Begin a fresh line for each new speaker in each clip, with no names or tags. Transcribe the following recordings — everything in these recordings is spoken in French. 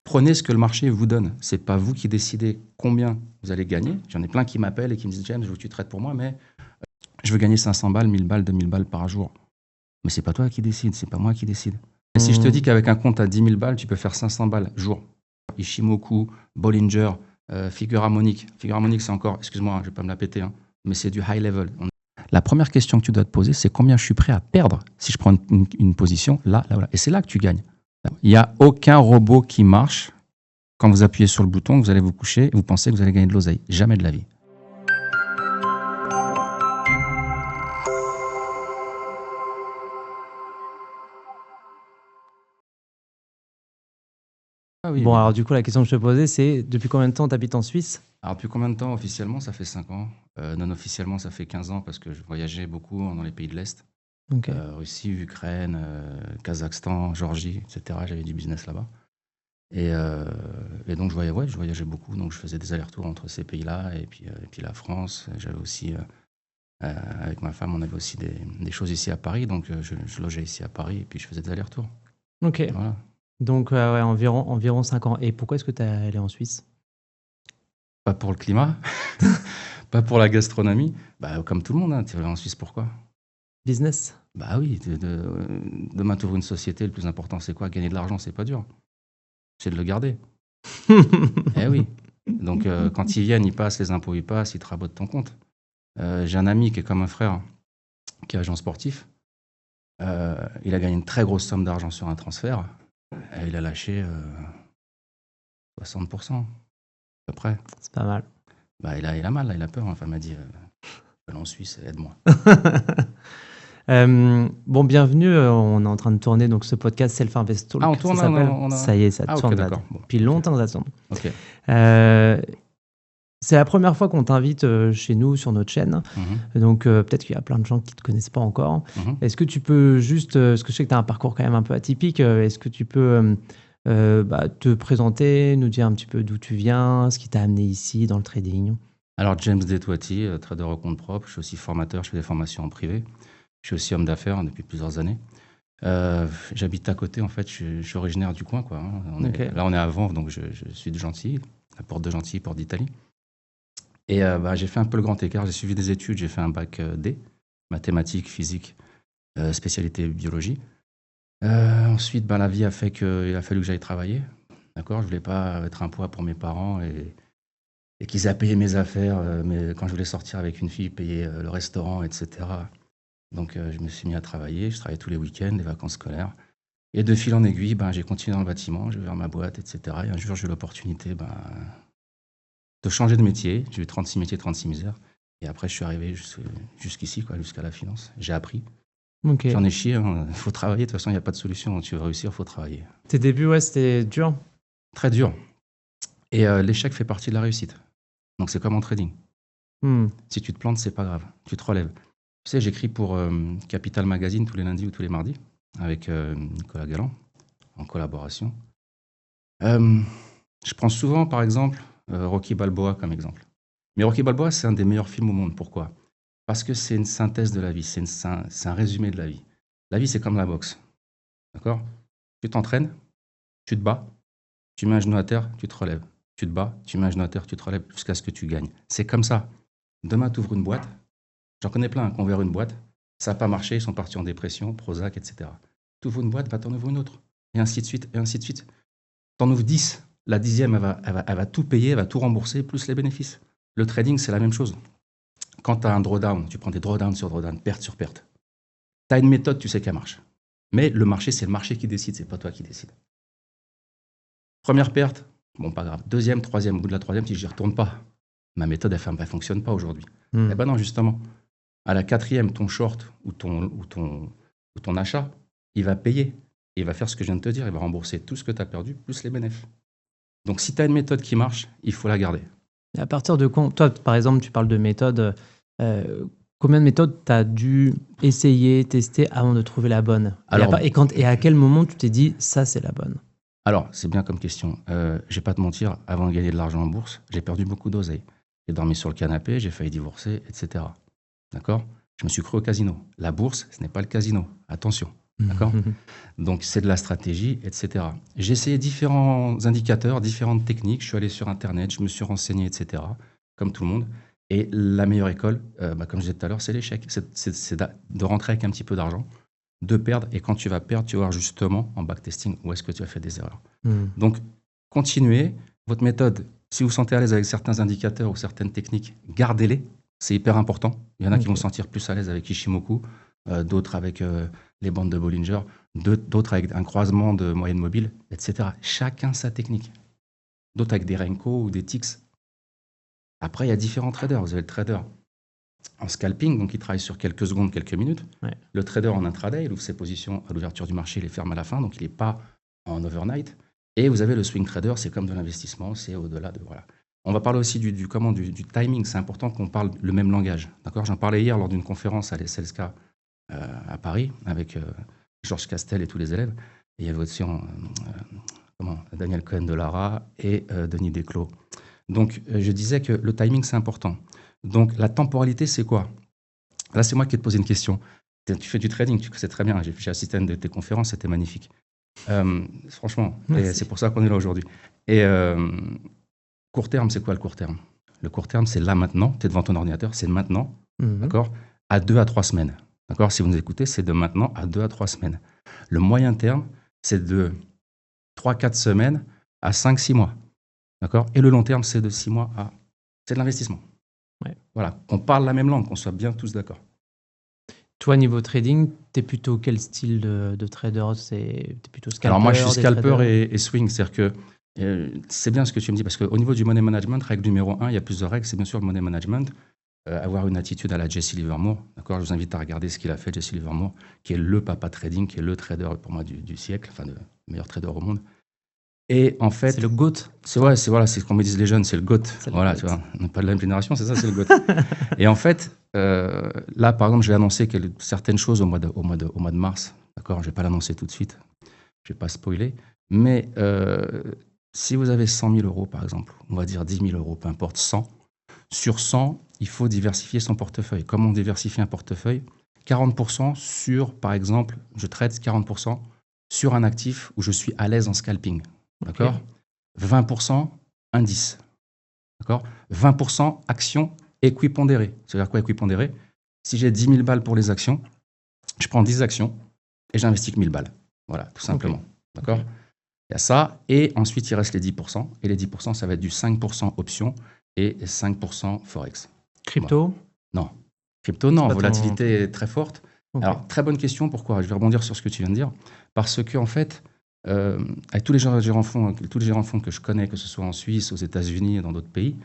Prenez ce que le marché vous donne. Ce n'est pas vous qui décidez combien vous allez gagner. J'en ai plein qui m'appellent et qui me disent « James, je veux que tu traites pour moi, mais je veux gagner 500 balles, 1000 balles, 2000 balles par jour. » Mais ce n'est pas toi qui décide, c'est pas moi qui décide. Et si je te dis qu'avec un compte à 10 000 balles, tu peux faire 500 balles jour. Ishimoku, Bollinger, figure harmonique. Figure harmonique, c'est encore, excuse-moi, je ne vais pas me la péter, hein, mais c'est du high level. La première question que tu dois te poser, c'est combien je suis prêt à perdre si je prends une position là, là, là. Et c'est là que tu gagnes. Il n'y a aucun robot qui marche quand vous appuyez sur le bouton, vous allez vous coucher et vous pensez que vous allez gagner de l'oseille. Jamais de la vie.
Ah oui, bon, alors du coup, la question que je te posais, c'est depuis combien de temps tu habites en Suisse?
Alors, depuis combien de temps? Officiellement, ça fait 5 ans. Non officiellement, ça fait 15 ans parce que je voyageais beaucoup dans les pays de l'Est.
Okay.
Russie, Ukraine, Kazakhstan, Géorgie, etc. J'avais du business là-bas. Et donc, je voyageais beaucoup. Donc, je faisais des allers-retours entre ces pays-là et puis la France. J'avais aussi, avec ma femme, on avait aussi des choses ici à Paris. Donc, je logeais ici à Paris et puis je faisais des allers-retours.
Ok. Voilà. Donc, ouais, environ 5 ans. Et pourquoi est-ce que tu es allé en Suisse?
Pas pour le climat, pas pour la gastronomie. Bah, comme tout le monde, hein. Tu vas en Suisse, pourquoi?
Business?
Bah oui, demain tu ouvres une société, le plus important c'est quoi? Gagner de l'argent, c'est pas dur. C'est de le garder. Eh oui. Donc quand ils viennent, ils passent, les impôts ils passent, ils te rabotent ton compte. J'ai un ami qui est comme un frère, qui est agent sportif. Il a gagné une très grosse somme d'argent sur un transfert. Et il a lâché 60%, à peu près.
C'est pas mal.
Bah, il a mal, là, il a peur. Enfin, il m'a dit, je vais en Suisse, aide-moi.
Bon, bienvenue. On est en train de tourner donc ce podcast Self-Invest Talk.
Ah, on tourne,
ça s'appelle. Ça y est, ça tourne.
Okay, d'accord. Bon,
depuis longtemps, ça tourne.
Ok.
C'est la première fois qu'on t'invite chez nous sur notre chaîne. Donc, peut-être qu'il y a plein de gens qui ne te connaissent pas encore. Est-ce que tu peux juste, parce que je sais que tu as un parcours quand même un peu atypique, est-ce que tu peux te présenter, nous dire un petit peu d'où tu viens, ce qui t'a amené ici dans le trading? Alors,
James Detouati, trader au compte propre. Je suis aussi formateur, je fais des formations en privé. Je suis aussi homme d'affaires depuis plusieurs années. J'habite à côté, en fait, je suis originaire du coin, quoi. Là, on est à Vanves, donc je suis de Gentilly, la porte de Gentilly, porte d'Italie. Et j'ai fait un peu le grand écart, j'ai suivi des études, j'ai fait un bac D, mathématiques, physique, spécialité biologie. Ensuite, la vie a fait qu'il a fallu que j'aille travailler. D'accord, je voulais pas être un poids pour mes parents et qu'ils aient payé mes affaires, mais quand je voulais sortir avec une fille, payer le restaurant, etc. Donc, je me suis mis à travailler. Je travaillais tous les week-ends, les vacances scolaires. Et de fil en aiguille, j'ai continué dans le bâtiment, j'ai ouvert ma boîte, etc. Et un jour, j'ai eu l'opportunité de changer de métier. J'ai eu 36 métiers, 36 misères. Et après, je suis arrivé jusqu'ici, jusqu'à la finance. J'ai appris. J'en ai chié. Il faut travailler. De toute façon, il n'y a pas de solution. Tu veux réussir, il faut travailler.
Tes débuts, ouais, c'était dur?
Très dur. Et l'échec fait partie de la réussite. Donc, c'est comme en trading. Si tu te plantes, c'est pas grave. Tu te relèves. Tu sais, j'écris pour Capital Magazine tous les lundis ou tous les mardis avec Nicolas Galland, en collaboration. Je prends souvent, par exemple, Rocky Balboa comme exemple. Mais Rocky Balboa, c'est un des meilleurs films au monde. Pourquoi? Parce que c'est une synthèse de la vie, c'est un résumé de la vie. La vie, c'est comme la boxe. D'accord? Tu t'entraînes, tu te bats, tu mets un genou à terre, tu te relèves. Tu te bats, tu mets un genou à terre, tu te relèves jusqu'à ce que tu gagnes. C'est comme ça. Demain, tu ouvres une boîte. J'en connais plein qui ont ouvert une boîte. Ça n'a pas marché, ils sont partis en dépression, Prozac, etc. Tu ouvres une boîte, t'en ouvres une autre. Et ainsi de suite, et ainsi de suite. T'en ouvres 10. La 10e, elle va tout payer, elle va tout rembourser, plus les bénéfices. Le trading, c'est la même chose. Quand tu as un drawdown, tu prends des drawdowns sur drawdown, perte sur perte. Tu as une méthode, tu sais qu'elle marche. Mais le marché, c'est le marché qui décide, c'est pas toi qui décide. Première perte, bon, pas grave. Deuxième, troisième, au bout de la troisième, tu dis, j'y retourne pas. Ma méthode, elle ne fonctionne pas aujourd'hui. Eh ben non, justement. À la quatrième, ton short ou ton achat, il va payer. Et il va faire ce que je viens de te dire. Il va rembourser tout ce que tu as perdu, plus les bénéfices. Donc, si tu as une méthode qui marche, il faut la garder.
Et à partir de quand, toi, par exemple, tu parles de méthode, combien de méthodes tu as dû essayer, tester avant de trouver la bonne? Et à quel moment tu t'es dit, ça, c'est la bonne?
Alors, c'est bien comme question. Je ne vais pas te mentir, avant de gagner de l'argent en bourse, j'ai perdu beaucoup d'oseille. J'ai dormi sur le canapé, j'ai failli divorcer, etc. D'accord? Je me suis cru au casino. La bourse, ce n'est pas le casino. Attention. D'accord? Donc, c'est de la stratégie, etc. J'ai essayé différents indicateurs, différentes techniques. Je suis allé sur Internet, je me suis renseigné, etc. Comme tout le monde. Et la meilleure école, comme je disais tout à l'heure, c'est l'échec. C'est de rentrer avec un petit peu d'argent, de perdre. Et quand tu vas perdre, tu vas voir justement en backtesting où est-ce que tu as fait des erreurs. Donc, continuez. Votre méthode, si vous vous sentez à l'aise avec certains indicateurs ou certaines techniques, gardez-les. C'est hyper important. Il y en a qui vont se sentir plus à l'aise avec Ishimoku, d'autres avec les bandes de Bollinger, d'autres avec un croisement de moyenne mobile, etc. Chacun sa technique. D'autres avec des Renko ou des Tix. Après, il y a différents traders. Vous avez le trader en scalping, donc il travaille sur quelques secondes, quelques minutes.
Ouais.
Le trader en intraday, il ouvre ses positions à l'ouverture du marché, il les ferme à la fin, donc il n'est pas en overnight. Et vous avez le swing trader, c'est comme de l'investissement, c'est au-delà de... Voilà. On va parler aussi du timing, c'est important qu'on parle le même langage. D'accord ? J'en parlais hier lors d'une conférence à l'ESLSK à Paris, avec Georges Castel et tous les élèves. Et il y avait aussi Daniel Cohen de Lara et Denis Desclos. Donc, je disais que le timing, c'est important. Donc, la temporalité, c'est quoi ? Là, c'est moi qui vais te poser une question. Tu fais du trading, tu sais très bien. J'ai assisté à une de tes conférences, c'était magnifique. Franchement, c'est pour ça qu'on est là aujourd'hui. Et court terme, c'est quoi le court terme ? Le court terme, c'est là maintenant. Tu es devant ton ordinateur, c'est maintenant. D'accord ? À 2 à 3 semaines. D'accord ? Si vous nous écoutez, c'est de maintenant à 2 à 3 semaines. Le moyen terme, c'est de 3-4 semaines à 5-6 mois. D'accord ? Et le long terme, c'est de 6 mois à... C'est de l'investissement.
Ouais.
Voilà, qu'on parle la même langue, qu'on soit bien tous d'accord.
Toi, niveau trading, tu es plutôt quel style de trader ? T'es plutôt scalper?
Alors moi, je suis scalper et swing. C'est-à-dire que c'est bien ce que tu me dis, parce qu'au niveau du money management, règle numéro 1, il y a plusieurs règles. C'est bien sûr le money management. Avoir une attitude à la Jesse Livermore. D'accord ? Je vous invite à regarder ce qu'il a fait, Jesse Livermore, qui est le papa trading, qui est le trader pour moi du siècle, enfin le meilleur trader au monde. Et en fait,
c'est le GOAT.
C'est ce qu'on me disent les jeunes, c'est le GOAT. Voilà, tu vois, on n'est pas de la même génération, c'est ça, c'est le GOAT. Et en fait, là, par exemple, je vais annoncer certaines choses au mois de mars. D'accord, je ne vais pas l'annoncer tout de suite, je ne vais pas spoiler. Mais si vous avez 100 000 euros, par exemple, on va dire 10 000 euros, peu importe, 100. Sur 100, il faut diversifier son portefeuille. Comment on diversifie un portefeuille ? 40% sur, par exemple, je traite 40% sur un actif où je suis à l'aise en scalping. D'accord ? Okay. 20% indice. D'accord ? 20% actions équipondérées. C'est-à-dire quoi équipondérées ? Si j'ai 10 000 balles pour les actions, je prends 10 actions et j'investis que 1 000 balles. Voilà, tout simplement. Okay. D'accord ? Okay. Il y a ça. Et ensuite, il reste les 10%. Et les 10%, ça va être du 5% options et 5% Forex.
Crypto ?
Voilà. Non. Crypto, non. Volatilité est très forte. Okay. Alors, très bonne question. Pourquoi ? Je vais rebondir sur ce que tu viens de dire. Parce que, en fait, avec tous les gérants de fonds que je connais, que ce soit en Suisse, aux États-Unis et dans d'autres pays,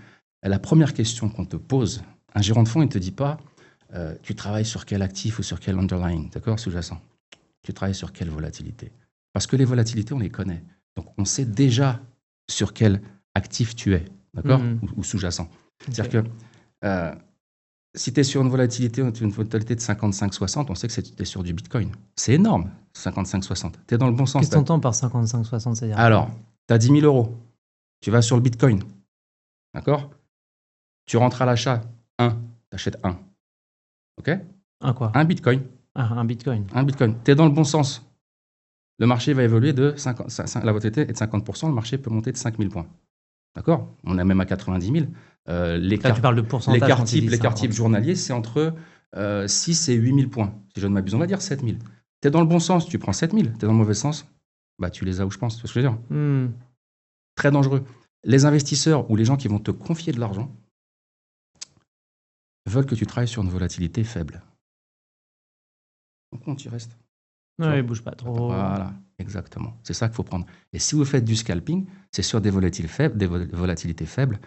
la première question qu'on te pose, un gérant de fonds, il ne te dit pas tu travailles sur quel actif ou sur quel underlying, d'accord, sous-jacent. Tu travailles sur quelle volatilité ? Parce que les volatilités, on les connaît. Donc, on sait déjà sur quel actif tu es, d'accord, ou sous-jacent. Okay. C'est-à-dire que si tu es sur une volatilité de 55-60, on sait que tu es sur du Bitcoin. C'est énorme, 55-60. Tu es dans le bon sens.
Qu'est-ce que tu entends par 55-60 ? C'est-à-dire
alors, tu as 10 000 euros. Tu vas sur le Bitcoin. D'accord ? Tu rentres à l'achat, tu achètes 1. OK ?
Un quoi ?
Un Bitcoin.
Un Bitcoin.
Un Bitcoin. Tu es dans le bon sens. Le marché va évoluer de 50, la volatilité est de 50%, le marché peut monter de 5 000 points. D'accord ? On est même à 90 000.
Là, tu parles de pourcentage.
L'écart type journalier, c'est entre 6 et 8 000 points. Si je ne m'abuse, on va dire 7 000. Tu es dans le bon sens, tu prends 7 000. Tu es dans le mauvais sens, bah, tu les as où je pense. Tu vois ce que je veux dire ? Très dangereux. Les investisseurs ou les gens qui vont te confier de l'argent veulent que tu travailles sur une volatilité faible. Donc, tu restes.
Non, il ne bouge pas trop.
Voilà, exactement. C'est ça qu'il faut prendre. Et si vous faites du scalping, c'est sur des volatilités faibles.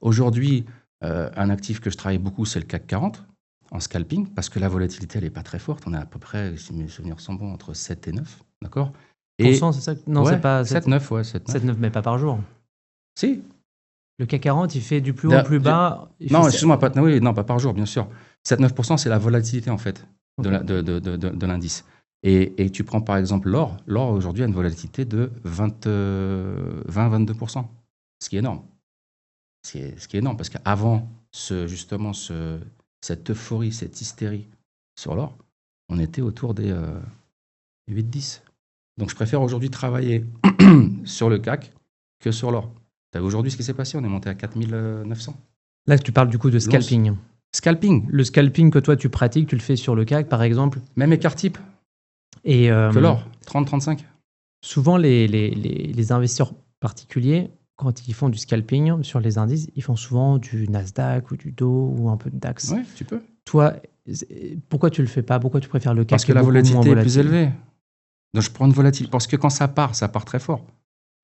Aujourd'hui, un actif que je travaille beaucoup, c'est le CAC 40 en scalping, parce que la volatilité, elle n'est pas très forte. On est à peu près, si mes souvenirs sont bons, entre 7 et 9. D'accord ?
Et c'est ça ? Non,
ouais,
c'est pas
7-9, ouais. 7-9,
mais pas par jour.
Si.
Le CAC 40, il fait du plus haut au plus bas.
Non, excuse-moi, pas par jour, bien sûr. 7-9%, c'est la volatilité, en fait, de l'indice. Et tu prends, par exemple, l'or. L'or, aujourd'hui, a une volatilité de 20-22%, ce qui est énorme. Ce qui est énorme, parce qu'avant, cette euphorie, cette hystérie sur l'or, on était autour des 8-10. Donc, je préfère aujourd'hui travailler sur le CAC que sur l'or. Tu as vu aujourd'hui ce qui s'est passé? On est monté à 4900.
Là, tu parles du coup de scalping.
Scalping.
Le scalping que toi, tu pratiques, tu le fais sur le CAC, par exemple?
Même écart type
que
l'or, 30-35.
Souvent, les investisseurs particuliers, quand ils font du scalping sur les indices, ils font souvent du Nasdaq ou du Dow ou un peu de DAX.
Oui, tu peux.
Toi, pourquoi tu le fais pas? Pourquoi tu préfères le CAC?
Parce que la volatilité est plus élevée. Donc, je prends une volatilité. Parce que quand ça part très fort.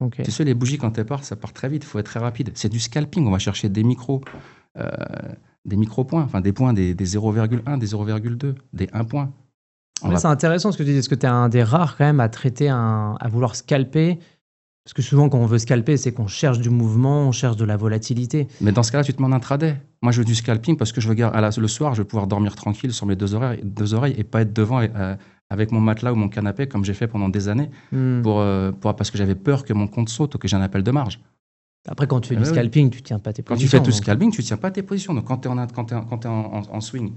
Okay. Tu sais, les bougies, quand elles partent, ça part très vite. Il faut être très rapide. C'est du scalping. On va chercher des micro-points, enfin des points, des 0,1, des 0,2, des 1 point.
C'est intéressant ce que tu dis. Est-ce que tu es un des rares quand même à traiter, à vouloir scalper? Parce que souvent, quand on veut scalper, c'est qu'on cherche du mouvement, on cherche de la volatilité.
Mais dans ce cas-là, tu te demandes un intraday. Moi, je veux du scalping parce que je veux le soir, je vais pouvoir dormir tranquille sur mes deux oreilles et pas être devant avec mon matelas ou mon canapé comme j'ai fait pendant des années parce que j'avais peur que mon compte saute ou que j'ai un appel de marge.
Après, quand tu fais du scalping, tu ne tiens pas tes positions.
Quand tu fais du scalping, tu ne tiens pas tes positions. Donc, quand tu es en swing,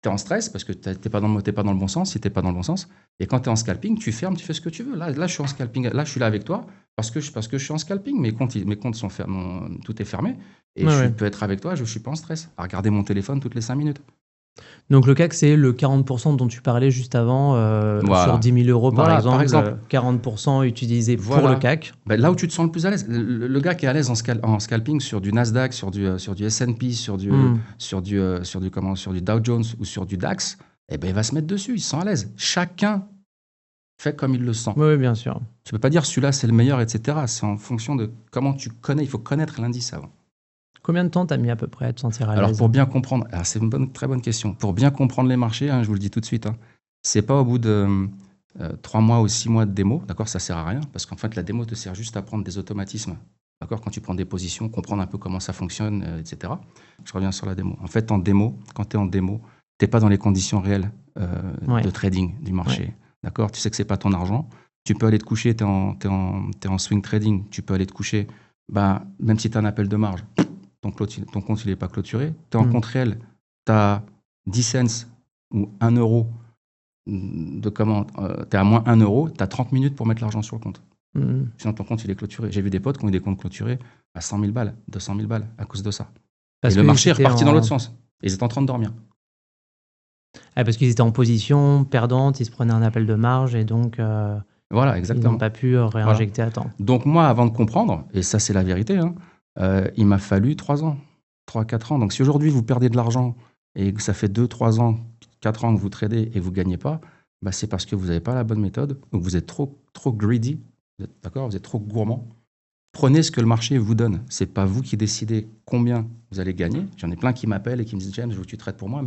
tu es en stress parce que tu n'es pas dans le bon sens, si tu n'es pas dans le bon sens. Et quand tu es en scalping, tu fermes, tu fais ce que tu veux. Là, je suis en scalping. Là, je suis là avec toi parce que je suis en scalping. Mes comptes sont fermés, tout est fermé. Et je peux être avec toi, je ne suis pas en stress. À regarder mon téléphone toutes les 5 minutes.
Donc, le CAC, c'est le 40% dont tu parlais juste avant, sur 10 000 euros par exemple. 40% utilisé pour le CAC.
Ben, là où tu te sens le plus à l'aise. Le gars qui est à l'aise en scalping sur du Nasdaq, sur du S&P, sur du Dow Jones ou sur du DAX, eh ben, il va se mettre dessus, il se sent à l'aise. Chacun fait comme il le sent.
Oui, bien sûr.
Tu ne peux pas dire celui-là c'est le meilleur, etc. C'est en fonction de comment tu connais. Il faut connaître l'indice avant.
Combien de temps tu as mis à peu près à te sentir à l'aise?
Alors, pour bien comprendre, c'est une très bonne question. Pour bien comprendre les marchés, je vous le dis tout de suite, c'est pas au bout de 3 mois ou 6 mois de démo, d'accord, ça sert à rien, parce qu'en fait, la démo te sert juste à prendre des automatismes, d'accord, quand tu prends des positions, comprendre un peu comment ça fonctionne, etc. Je reviens sur la démo. En fait, quand tu es en démo, tu n'es pas dans les conditions réelles de trading du marché, d'accord. Tu sais que c'est pas ton argent. Tu peux aller te coucher, tu es en swing trading, tu peux aller te coucher, même si tu as un appel de marge. Ton compte, il n'est pas clôturé. Tu es en compte réel, tu as 10 cents ou 1 euro de commande. Tu es à moins 1 euro, tu as 30 minutes pour mettre l'argent sur le compte. Sinon, ton compte, il est clôturé. J'ai vu des potes qui ont eu des comptes clôturés à 100 000 balles, 200 000 balles à cause de ça. Et le marché est reparti dans l'autre sens. Ils étaient en train de dormir.
Parce qu'ils étaient en position perdante, ils se prenaient un appel de marge et donc
voilà, exactement.
Ils n'ont pas pu réinjecter à temps.
Donc moi, avant de comprendre, et ça c'est la vérité, il m'a fallu 3 ans, 3-4 ans. Donc si aujourd'hui vous perdez de l'argent et que ça fait 2-3 ans, 4 ans que vous tradez et vous ne gagnez pas, c'est parce que vous n'avez pas la bonne méthode, donc vous êtes trop greedy, d'accord, vous êtes trop gourmand. Prenez ce que le marché vous donne. Ce n'est pas vous qui décidez combien vous allez gagner. J'en ai plein qui m'appellent et qui me disent « James, je veux que tu trades pour moi,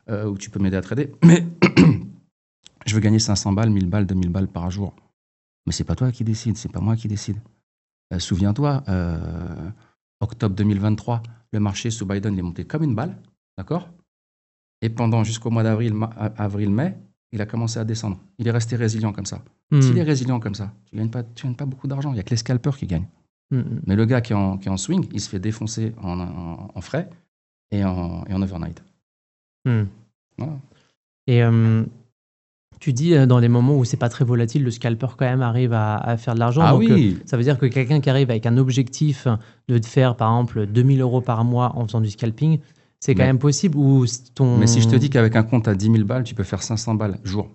ou tu peux m'aider à trader, mais je veux gagner 500 balles, 1000 balles, 2000 balles par jour. » Mais ce n'est pas toi qui décide, ce n'est pas moi qui décide. Souviens-toi, octobre 2023, le marché sous Biden il est monté comme une balle, d'accord? Et jusqu'au mois avril-mai, il a commencé à descendre. Il est resté résilient comme ça. S'il est résilient comme ça, tu gagnes pas beaucoup d'argent. Il n'y a que les scalpers qui gagnent. Mais le gars qui est en swing, il se fait défoncer en frais et en overnight. Voilà.
Et tu dis dans les moments où c'est pas très volatile, le scalper quand même arrive à faire de l'argent.
Ah
donc,
oui.
Ça veut dire que quelqu'un qui arrive avec un objectif de faire par exemple 2000 € par mois en faisant du scalping, c'est quand même possible.
Mais si je te dis qu'avec un compte à 10 000 balles, tu peux faire 500 balles jour.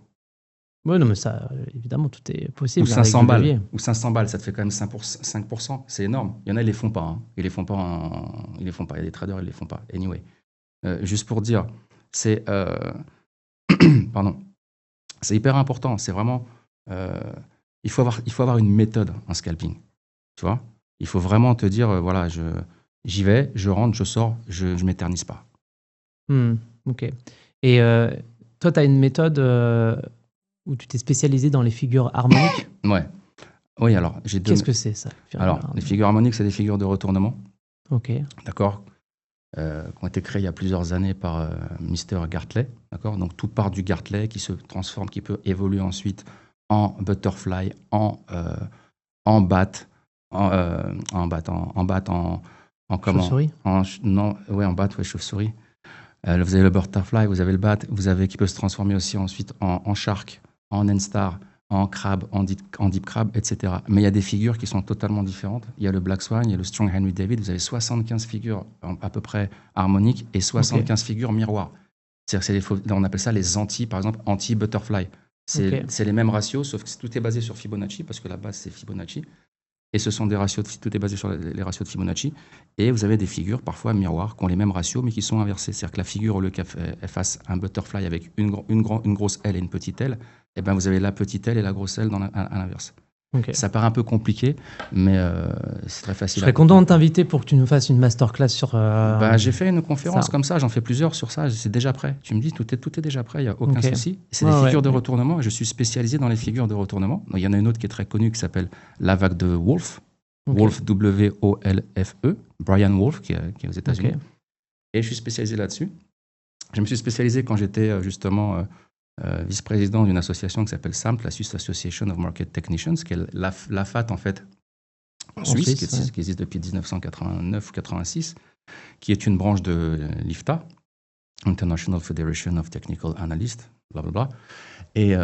Oui, non, mais ça, évidemment, tout est possible.
Ou 500 balles. Ou 500 balles, ça te fait quand même 5%. C'est énorme. Il y en a, ils les font pas. Ils les font pas. Il y a des traders, ils les font pas. Anyway, juste pour dire, c'est pardon. C'est hyper important. C'est vraiment, il faut avoir une méthode en scalping. Tu vois, il faut vraiment te dire, voilà, j'y vais, je rentre, je sors, je m'éternise pas.
Ok. Et toi, tu as une méthode où tu t'es spécialisé dans les figures harmoniques?
Ouais. Oui, alors j'ai deux.
Qu'est-ce que c'est ça?
Les figures harmoniques, c'est des figures de retournement.
Ok.
D'accord. Qui ont été créées il y a plusieurs années par Mr. Gartley. D'accord. Donc tout part du Gartley qui se transforme, qui peut évoluer ensuite en butterfly, en bat, en comment?
Chauve-souris?
En bat, chauve-souris. Vous avez le butterfly, vous avez le bat, vous avez qui peut se transformer aussi ensuite en shark, en N-star, en crabe, en deep crab, etc. Mais il y a des figures qui sont totalement différentes. Il y a le Black Swan, il y a le Strong Henry David. Vous avez 75 figures à peu près harmoniques et 75 figures miroirs. C'est-à-dire on appelle ça les par exemple, anti-butterfly. C'est les mêmes ratios, sauf que tout est basé sur Fibonacci, parce que la base, c'est Fibonacci. Et ce sont des ratios, tout est basé sur les ratios de Fibonacci. Et vous avez des figures, parfois miroirs, qui ont les mêmes ratios, mais qui sont inversées. C'est-à-dire que la figure, au lieu qu'elle fasse un butterfly avec une grosse aile et une petite aile, eh ben vous avez la petite aile et la grosse aile à l'inverse. Ça paraît un peu compliqué, mais c'est très facile.
Je serais content de t'inviter pour que tu nous fasses une masterclass sur...
j'ai fait une conférence comme ça, j'en fais plusieurs sur ça, c'est déjà prêt. Tu me dis, tout est déjà prêt, il n'y a aucun souci. C'est des figures de retournement, et je suis spécialisé dans les figures de retournement. Il y en a une autre qui est très connue qui s'appelle la vague de Wolfe, Wolfe, W-O-L-F-E, Brian Wolfe, qui est aux États-Unis. Et je suis spécialisé là-dessus. Je me suis spécialisé quand j'étais justement... vice-président d'une association qui s'appelle SAMT, la Swiss Association of Market Technicians, qui est l'AFAT en fait en Suisse, qui existe depuis 1989 ou 86, qui est une branche de l'IFTA, International Federation of Technical Analysts, blablabla. Et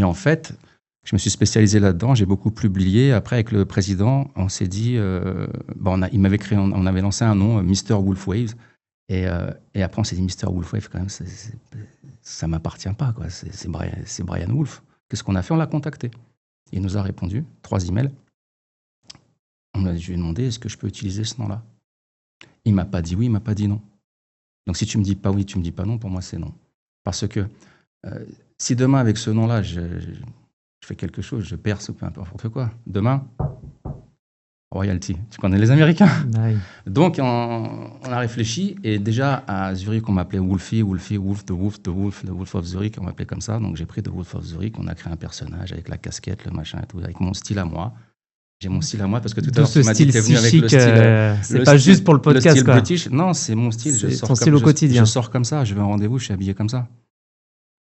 en fait, je me suis spécialisé là-dedans, j'ai beaucoup publié. Après, avec le président, on s'est dit, il m'avait créé, on avait lancé un nom, Mr. Wolfwave. Et après, on s'est dit, Mr. Wolfwave, quand même, ça ne m'appartient pas, quoi. C'est Brian Wolfe. Qu'est-ce qu'on a fait? On l'a contacté. Il nous a répondu, 3 emails. Je lui ai demandé, est-ce que je peux utiliser ce nom-là? Il ne m'a pas dit oui, il ne m'a pas dit non. Donc, si tu ne me dis pas oui, tu ne me dis pas non, pour moi, c'est non. Parce que si demain, avec ce nom-là, je fais quelque chose, je perce ou peu importe quoi, demain... royalty. Tu connais les Américains. Oui. Donc, on a réfléchi. Et déjà, à Zurich, on m'appelait Wolfie, Wolf, the Wolf of Zurich. On m'appelait comme ça. Donc, j'ai pris The Wolf of Zurich. On a créé un personnage avec la casquette, le machin et tout, avec mon style à moi. J'ai mon style à moi parce que tout à l'heure, tu m'as dit que tu es venu avec le style.
C'est pas juste pour le podcast.
Le style
quoi.
British. Non, c'est mon style.
C'est ton style au quotidien.
Je sors comme ça. Je vais à un rendez-vous, je suis habillé comme ça.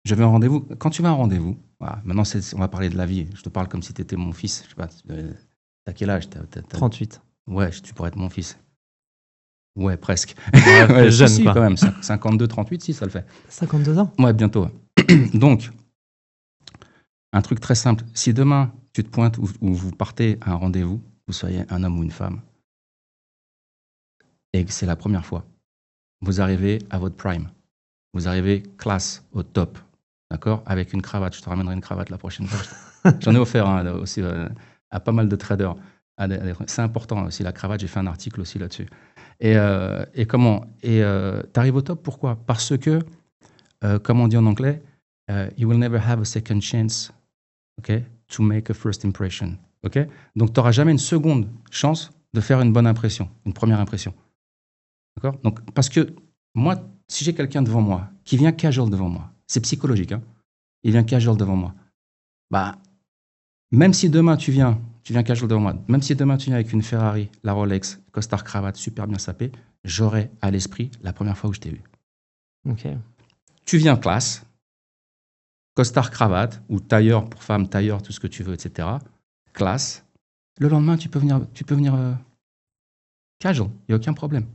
Je vais à un rendez-vous. Quand tu vas à un rendez-vous, voilà, maintenant, on va parler de la vie. Je te parle comme si tu étais mon fils. Je sais pas. T'as quel âge?
38.
Ouais, tu pourrais être mon fils. Ouais, presque.
Ouais, jeune,
si,
quoi.
Quand même. 52, 38, si, ça le fait.
52 ans?
Ouais, bientôt. Donc, un truc très simple. Si demain, tu te pointes ou vous partez à un rendez-vous, vous soyez un homme ou une femme, et que c'est la première fois, vous arrivez à votre prime. Vous arrivez classe, au top. D'accord? Avec une cravate. Je te ramènerai une cravate la prochaine fois. J'en ai offert aussi à pas mal de traders. C'est important aussi, la cravate. J'ai fait un article aussi là-dessus. Et comment? Et tu arrives au top, pourquoi? Parce que, comme on dit en anglais, you will never have a second chance, okay, to make a first impression. Okay? Donc, tu n'auras jamais une seconde chance de faire une bonne impression, une première impression. D'accord? Donc, parce que moi, si j'ai quelqu'un devant moi qui vient casual devant moi, c'est psychologique, hein? Il vient casual devant moi. Bah, même si demain tu viens casual devant moi, même si demain tu viens avec une Ferrari, la Rolex, costard cravate, super bien sapé, j'aurai à l'esprit la première fois où je t'ai vu.
Okay.
Tu viens classe, costard cravate, ou tailleur pour femme, tailleur, tout ce que tu veux, etc. Classe. Le lendemain, tu peux venir casual, il n'y a aucun problème.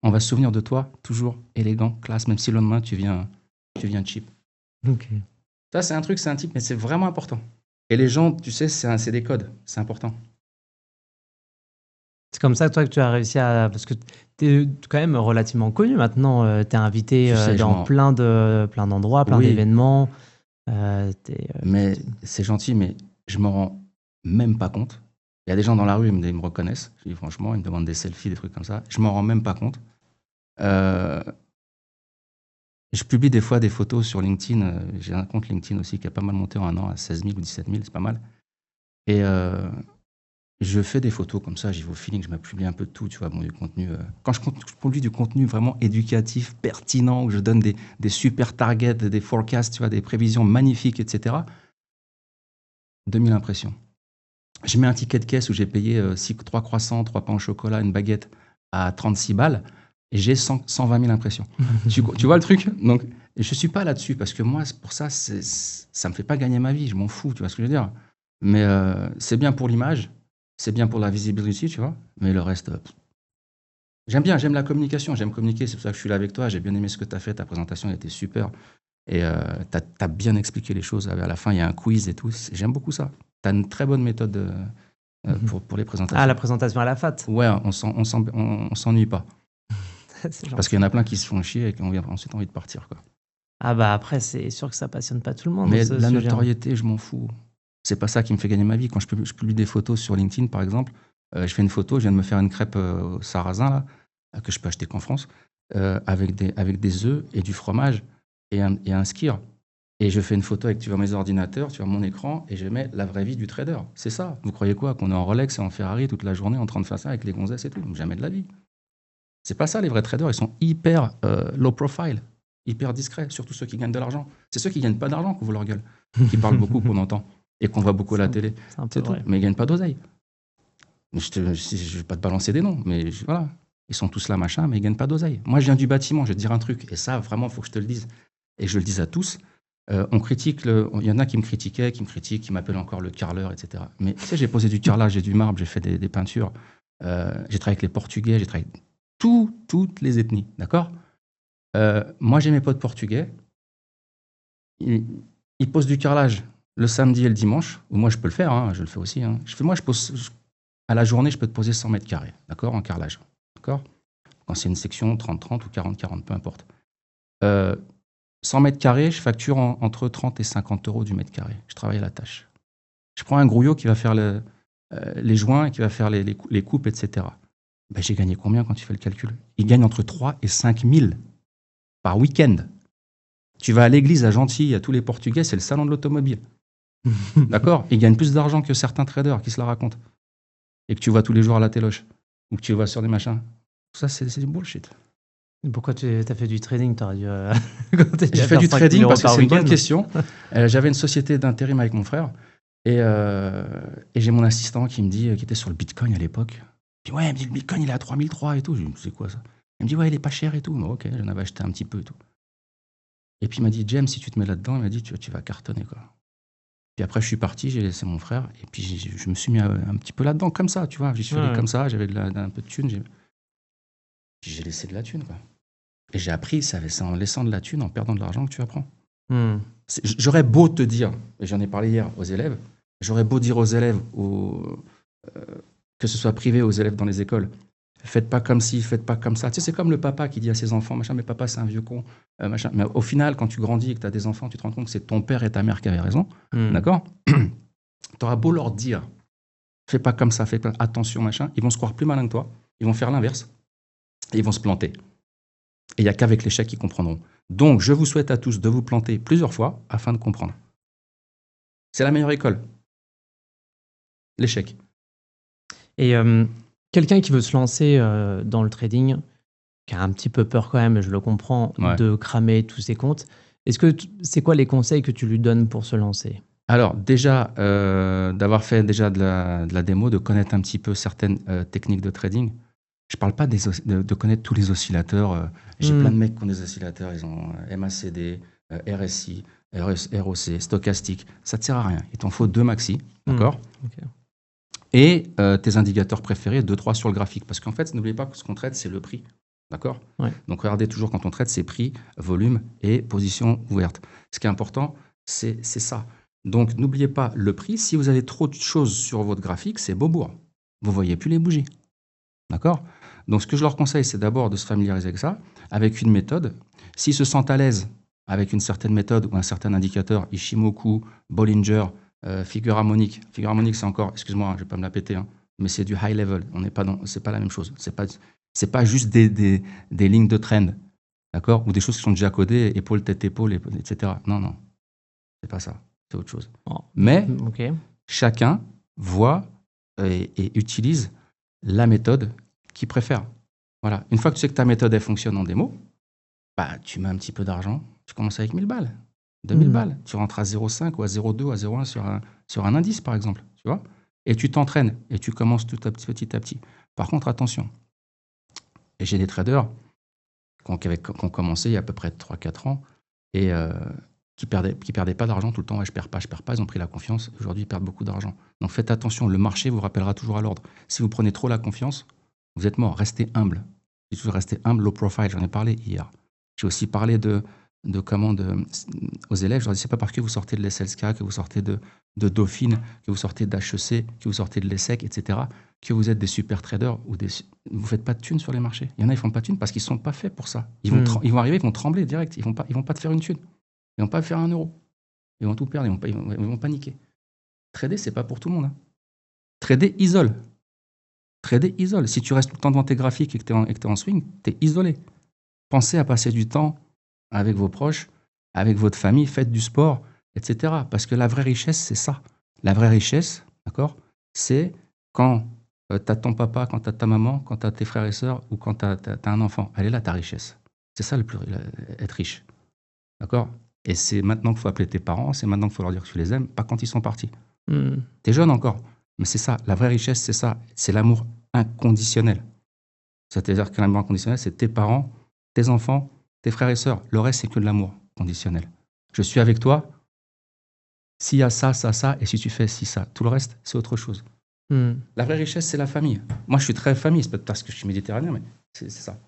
On va se souvenir de toi, toujours élégant, classe, même si le lendemain, tu viens cheap.
Okay.
Ça, c'est un truc, c'est un type, mais c'est vraiment important. Et les gens, tu sais, c'est des codes, c'est important.
C'est comme ça, toi, que tu as réussi à... Parce que tu es quand même relativement connu maintenant. Tu es invité dans plein d'endroits, plein d'événements.
Mais c'est gentil, mais je me rends même pas compte. Il y a des gens dans la rue, ils me reconnaissent. Je dis franchement, ils me demandent des selfies, des trucs comme ça. Je m'en rends même pas compte. Je publie des fois des photos sur LinkedIn. J'ai un compte LinkedIn aussi qui a pas mal monté en un an à 16 000 ou 17 000, c'est pas mal. Et je fais des photos comme ça, j'y vais au feeling, je me publie un peu de tout, tu vois, du contenu. Quand je publie du contenu vraiment éducatif, pertinent, où je donne des super targets, des forecasts, tu vois, des prévisions magnifiques, etc. 2000 impressions. Je mets un ticket de caisse où j'ai payé 3 croissants, 3 pains au chocolat, une baguette à 36 balles. Et j'ai 120 000 impressions. tu vois le truc? Donc, je ne suis pas là-dessus, parce que moi, pour ça, ça ne me fait pas gagner ma vie. Je m'en fous, tu vois ce que je veux dire? Mais c'est bien pour l'image, c'est bien pour la visibility, tu vois. Mais le reste, j'aime la communication, j'aime communiquer. C'est pour ça que je suis là avec toi. J'ai bien aimé ce que tu as fait, ta présentation elle était super. Et tu as bien expliqué les choses. À la fin, il y a un quiz et tout. J'aime beaucoup ça. Tu as une très bonne méthode pour les présentations.
Ah, la présentation à la FAT.
Ouais, on s'ennuie pas. Parce qu'il y en a plein qui se font chier et qui ont ensuite envie de partir, quoi.
Ah bah après, c'est sûr que ça passionne pas tout le monde.
Mais la notoriété, je m'en fous. C'est pas ça qui me fait gagner ma vie. Quand je publie des photos sur LinkedIn, par exemple, je fais une photo, je viens de me faire une crêpe au sarrasin, là, que je peux acheter qu'en France, avec des œufs et du fromage et un skyr. Et je fais une photo avec, tu vois, mes ordinateurs, tu vois, mon écran, et je mets la vraie vie du trader. C'est ça. Vous croyez quoi? Qu'on est en Rolex et en Ferrari toute la journée en train de faire ça avec les gonzesses et tout? Jamais de la vie. C'est pas ça, les vrais traders. Ils sont hyper low profile, hyper discrets, surtout ceux qui gagnent de l'argent. C'est ceux qui gagnent pas d'argent qu'on voit leur gueule, qui parlent beaucoup, qu'on entend, et qu'on voit beaucoup à la télé. C'est tout. Mais ils gagnent pas d'oseille. Je vais pas te balancer des noms, mais voilà. Ils sont tous là, machin, mais ils gagnent pas d'oseille. Moi, je viens du bâtiment, je vais te dire un truc, et ça, vraiment, il faut que je te le dise. Et je le dis à tous. On critique, il y en a qui me critiquaient, qui m'appellent encore le carreleur, etc. Mais tu sais, j'ai posé du carrelage, j'ai du marbre, j'ai fait des peintures. J'ai travaillé avec les Portugais, j'ai travaillé avec toutes les ethnies, d'accord? Moi, j'ai mes potes portugais. Ils posent du carrelage le samedi et le dimanche. Ou moi, je peux le faire, hein, je le fais aussi. Hein. À la journée, je peux te poser 100 mètres carrés, d'accord, en carrelage, d'accord? Quand c'est une section 30-30 ou 40-40, peu importe. 100 mètres carrés, je facture entre 30 et 50 euros du mètre carré. Je travaille à la tâche. Je prends un grouillot qui va faire les joints, qui va faire les coupes, etc. Ben, j'ai gagné combien quand tu fais le calcul? Il gagne entre 3 et 5 000 par week-end. Tu vas à l'église à Gentilly, à tous les Portugais, c'est le salon de l'automobile. D'accord? Ils gagnent plus d'argent que certains traders qui se la racontent. Et que tu vois tous les jours à la téloche. Ou que tu vois sur des machins. Tout ça, c'est du bullshit.
Pourquoi tu as fait du trading?
J'ai fait du trading parce que c'est une bonne question. J'avais une société d'intérim avec mon frère. Et j'ai mon assistant qui me dit, qui était sur le Bitcoin à l'époque. Puis ouais, il me dit, le Bitcoin, il est à 3003 et tout. Je me dis, c'est quoi ça? Il me dit, ouais, il est pas cher et tout. Mais ok, j'en avais acheté un petit peu et tout. Et puis il m'a dit, James, si tu te mets là-dedans, il m'a dit, tu vas cartonner, quoi. Puis après, je suis parti, j'ai laissé mon frère. Et puis je me suis mis un petit peu là-dedans, comme ça, tu vois. J'y suis allé comme ça, j'avais un peu de thune. Puis j'ai laissé de la thune, quoi. Et j'ai appris, c'est en laissant de la thune, en perdant de l'argent que tu apprends. J'aurais beau te dire, et j'en ai parlé hier aux élèves, j'aurais beau dire aux élèves, que ce soit privé, aux élèves dans les écoles, faites pas comme ci, faites pas comme ça. Tu sais, c'est comme le papa qui dit à ses enfants, machin, mais papa, c'est un vieux con, machin. Mais au final, quand tu grandis et que tu as des enfants, tu te rends compte que c'est ton père et ta mère qui avaient raison, d'accord? Tu auras beau leur dire, fais pas comme ça, fais pas attention, machin, ils vont se croire plus malins que toi, ils vont faire l'inverse, et ils vont se planter. Et il n'y a qu'avec l'échec qu'ils comprendront. Donc, je vous souhaite à tous de vous planter plusieurs fois afin de comprendre. C'est la meilleure école. L'échec.
Et quelqu'un qui veut se lancer dans le trading, qui a un petit peu peur quand même, je le comprends, de cramer tous ses comptes, c'est quoi les conseils que tu lui donnes pour se lancer?
Alors, déjà, d'avoir fait déjà de la démo, de connaître un petit peu certaines techniques de trading. Je ne parle pas de connaître tous les oscillateurs. J'ai plein de mecs qui ont des oscillateurs. Ils ont MACD, RSI, ROC, stochastique. Ça ne te sert à rien. Il t'en faut 2 maxi. D'accord?
Okay.
Et tes indicateurs préférés, 2-3 sur le graphique. Parce qu'en fait, n'oubliez pas que ce qu'on traite, c'est le prix. D'accord? Donc, regardez toujours quand on traite, c'est prix, volume et position ouverte. Ce qui est important, c'est ça. Donc, n'oubliez pas le prix. Si vous avez trop de choses sur votre graphique, c'est bobourg. Vous ne voyez plus les bougies. D'accord? Donc, ce que je leur conseille, c'est d'abord de se familiariser avec ça, avec une méthode. S'ils se sentent à l'aise avec une certaine méthode ou un certain indicateur, Ishimoku, Bollinger, figure harmonique. Figure harmonique, c'est encore, excuse-moi, je ne vais pas me la péter, hein, mais c'est du high level. C'est pas la même chose. C'est pas juste des lignes de trend, d'accord? Ou des choses qui sont déjà codées, épaule, tête, épaule, etc. Non, c'est pas ça. C'est autre chose. Mais chacun voit et utilise la méthode qu'il préfère. Voilà. Une fois que tu sais que ta méthode, elle fonctionne en démo, bah, tu mets un petit peu d'argent, tu commences avec 1000 balles, 2000 balles. Tu rentres à 0,5 ou à 0,2 ou à 0,1 sur un indice, par exemple. Tu vois? Et tu t'entraînes et tu commences petit à petit. Par contre, attention. Et j'ai des traders qui ont commencé il y a à peu près 3-4 ans et qui perdaient pas d'argent tout le temps. Ouais, je perds pas. Ils ont pris la confiance. Aujourd'hui, ils perdent beaucoup d'argent. Donc faites attention. Le marché vous rappellera toujours à l'ordre. Si vous prenez trop la confiance, vous êtes mort. Restez humble. Il faut rester humble, low profile. J'en ai parlé hier. J'ai aussi parlé de aux élèves, je leur dis, c'est pas parce que vous sortez de l'ESSELSCA, que vous sortez de Dauphine, que vous sortez d'HEC, que vous sortez de l'ESSEC, etc., que vous êtes des super traders vous faites pas de thunes sur les marchés. Il y en a, ils font pas de thunes parce qu'ils sont pas faits pour ça. Ils vont arriver, ils vont trembler direct. Ils vont pas te faire une thune. Ils vont pas faire 1 euro. Ils vont tout perdre, ils vont paniquer. Trader, c'est pas pour tout le monde. Hein. Trader isole. Si tu restes tout le temps devant tes graphiques et que tu es en swing, tu es isolé. Pensez à passer du temps avec vos proches, avec votre famille, faites du sport, etc. Parce que la vraie richesse, c'est ça. La vraie richesse, d'accord, c'est quand tu as ton papa, quand tu as ta maman, quand tu as tes frères et sœurs ou quand tu as un enfant. Elle est là, ta richesse. C'est ça, être riche. D'accord ? Et c'est maintenant qu'il faut appeler tes parents, c'est maintenant qu'il faut leur dire que tu les aimes, pas quand ils sont partis. T'es jeune encore, mais c'est ça. La vraie richesse, c'est ça. C'est l'amour inconditionnel. C'est-à-dire que l'amour inconditionnel, c'est tes parents, tes enfants, tes frères et sœurs. Le reste, c'est que de l'amour conditionnel. Je suis avec toi, s'il y a ça, ça, ça, et si tu fais ci, ça. Tout le reste, c'est autre chose. La vraie richesse, c'est la famille. Moi, je suis très famille, c'est peut-être parce que je suis méditerranéen, mais c'est ça.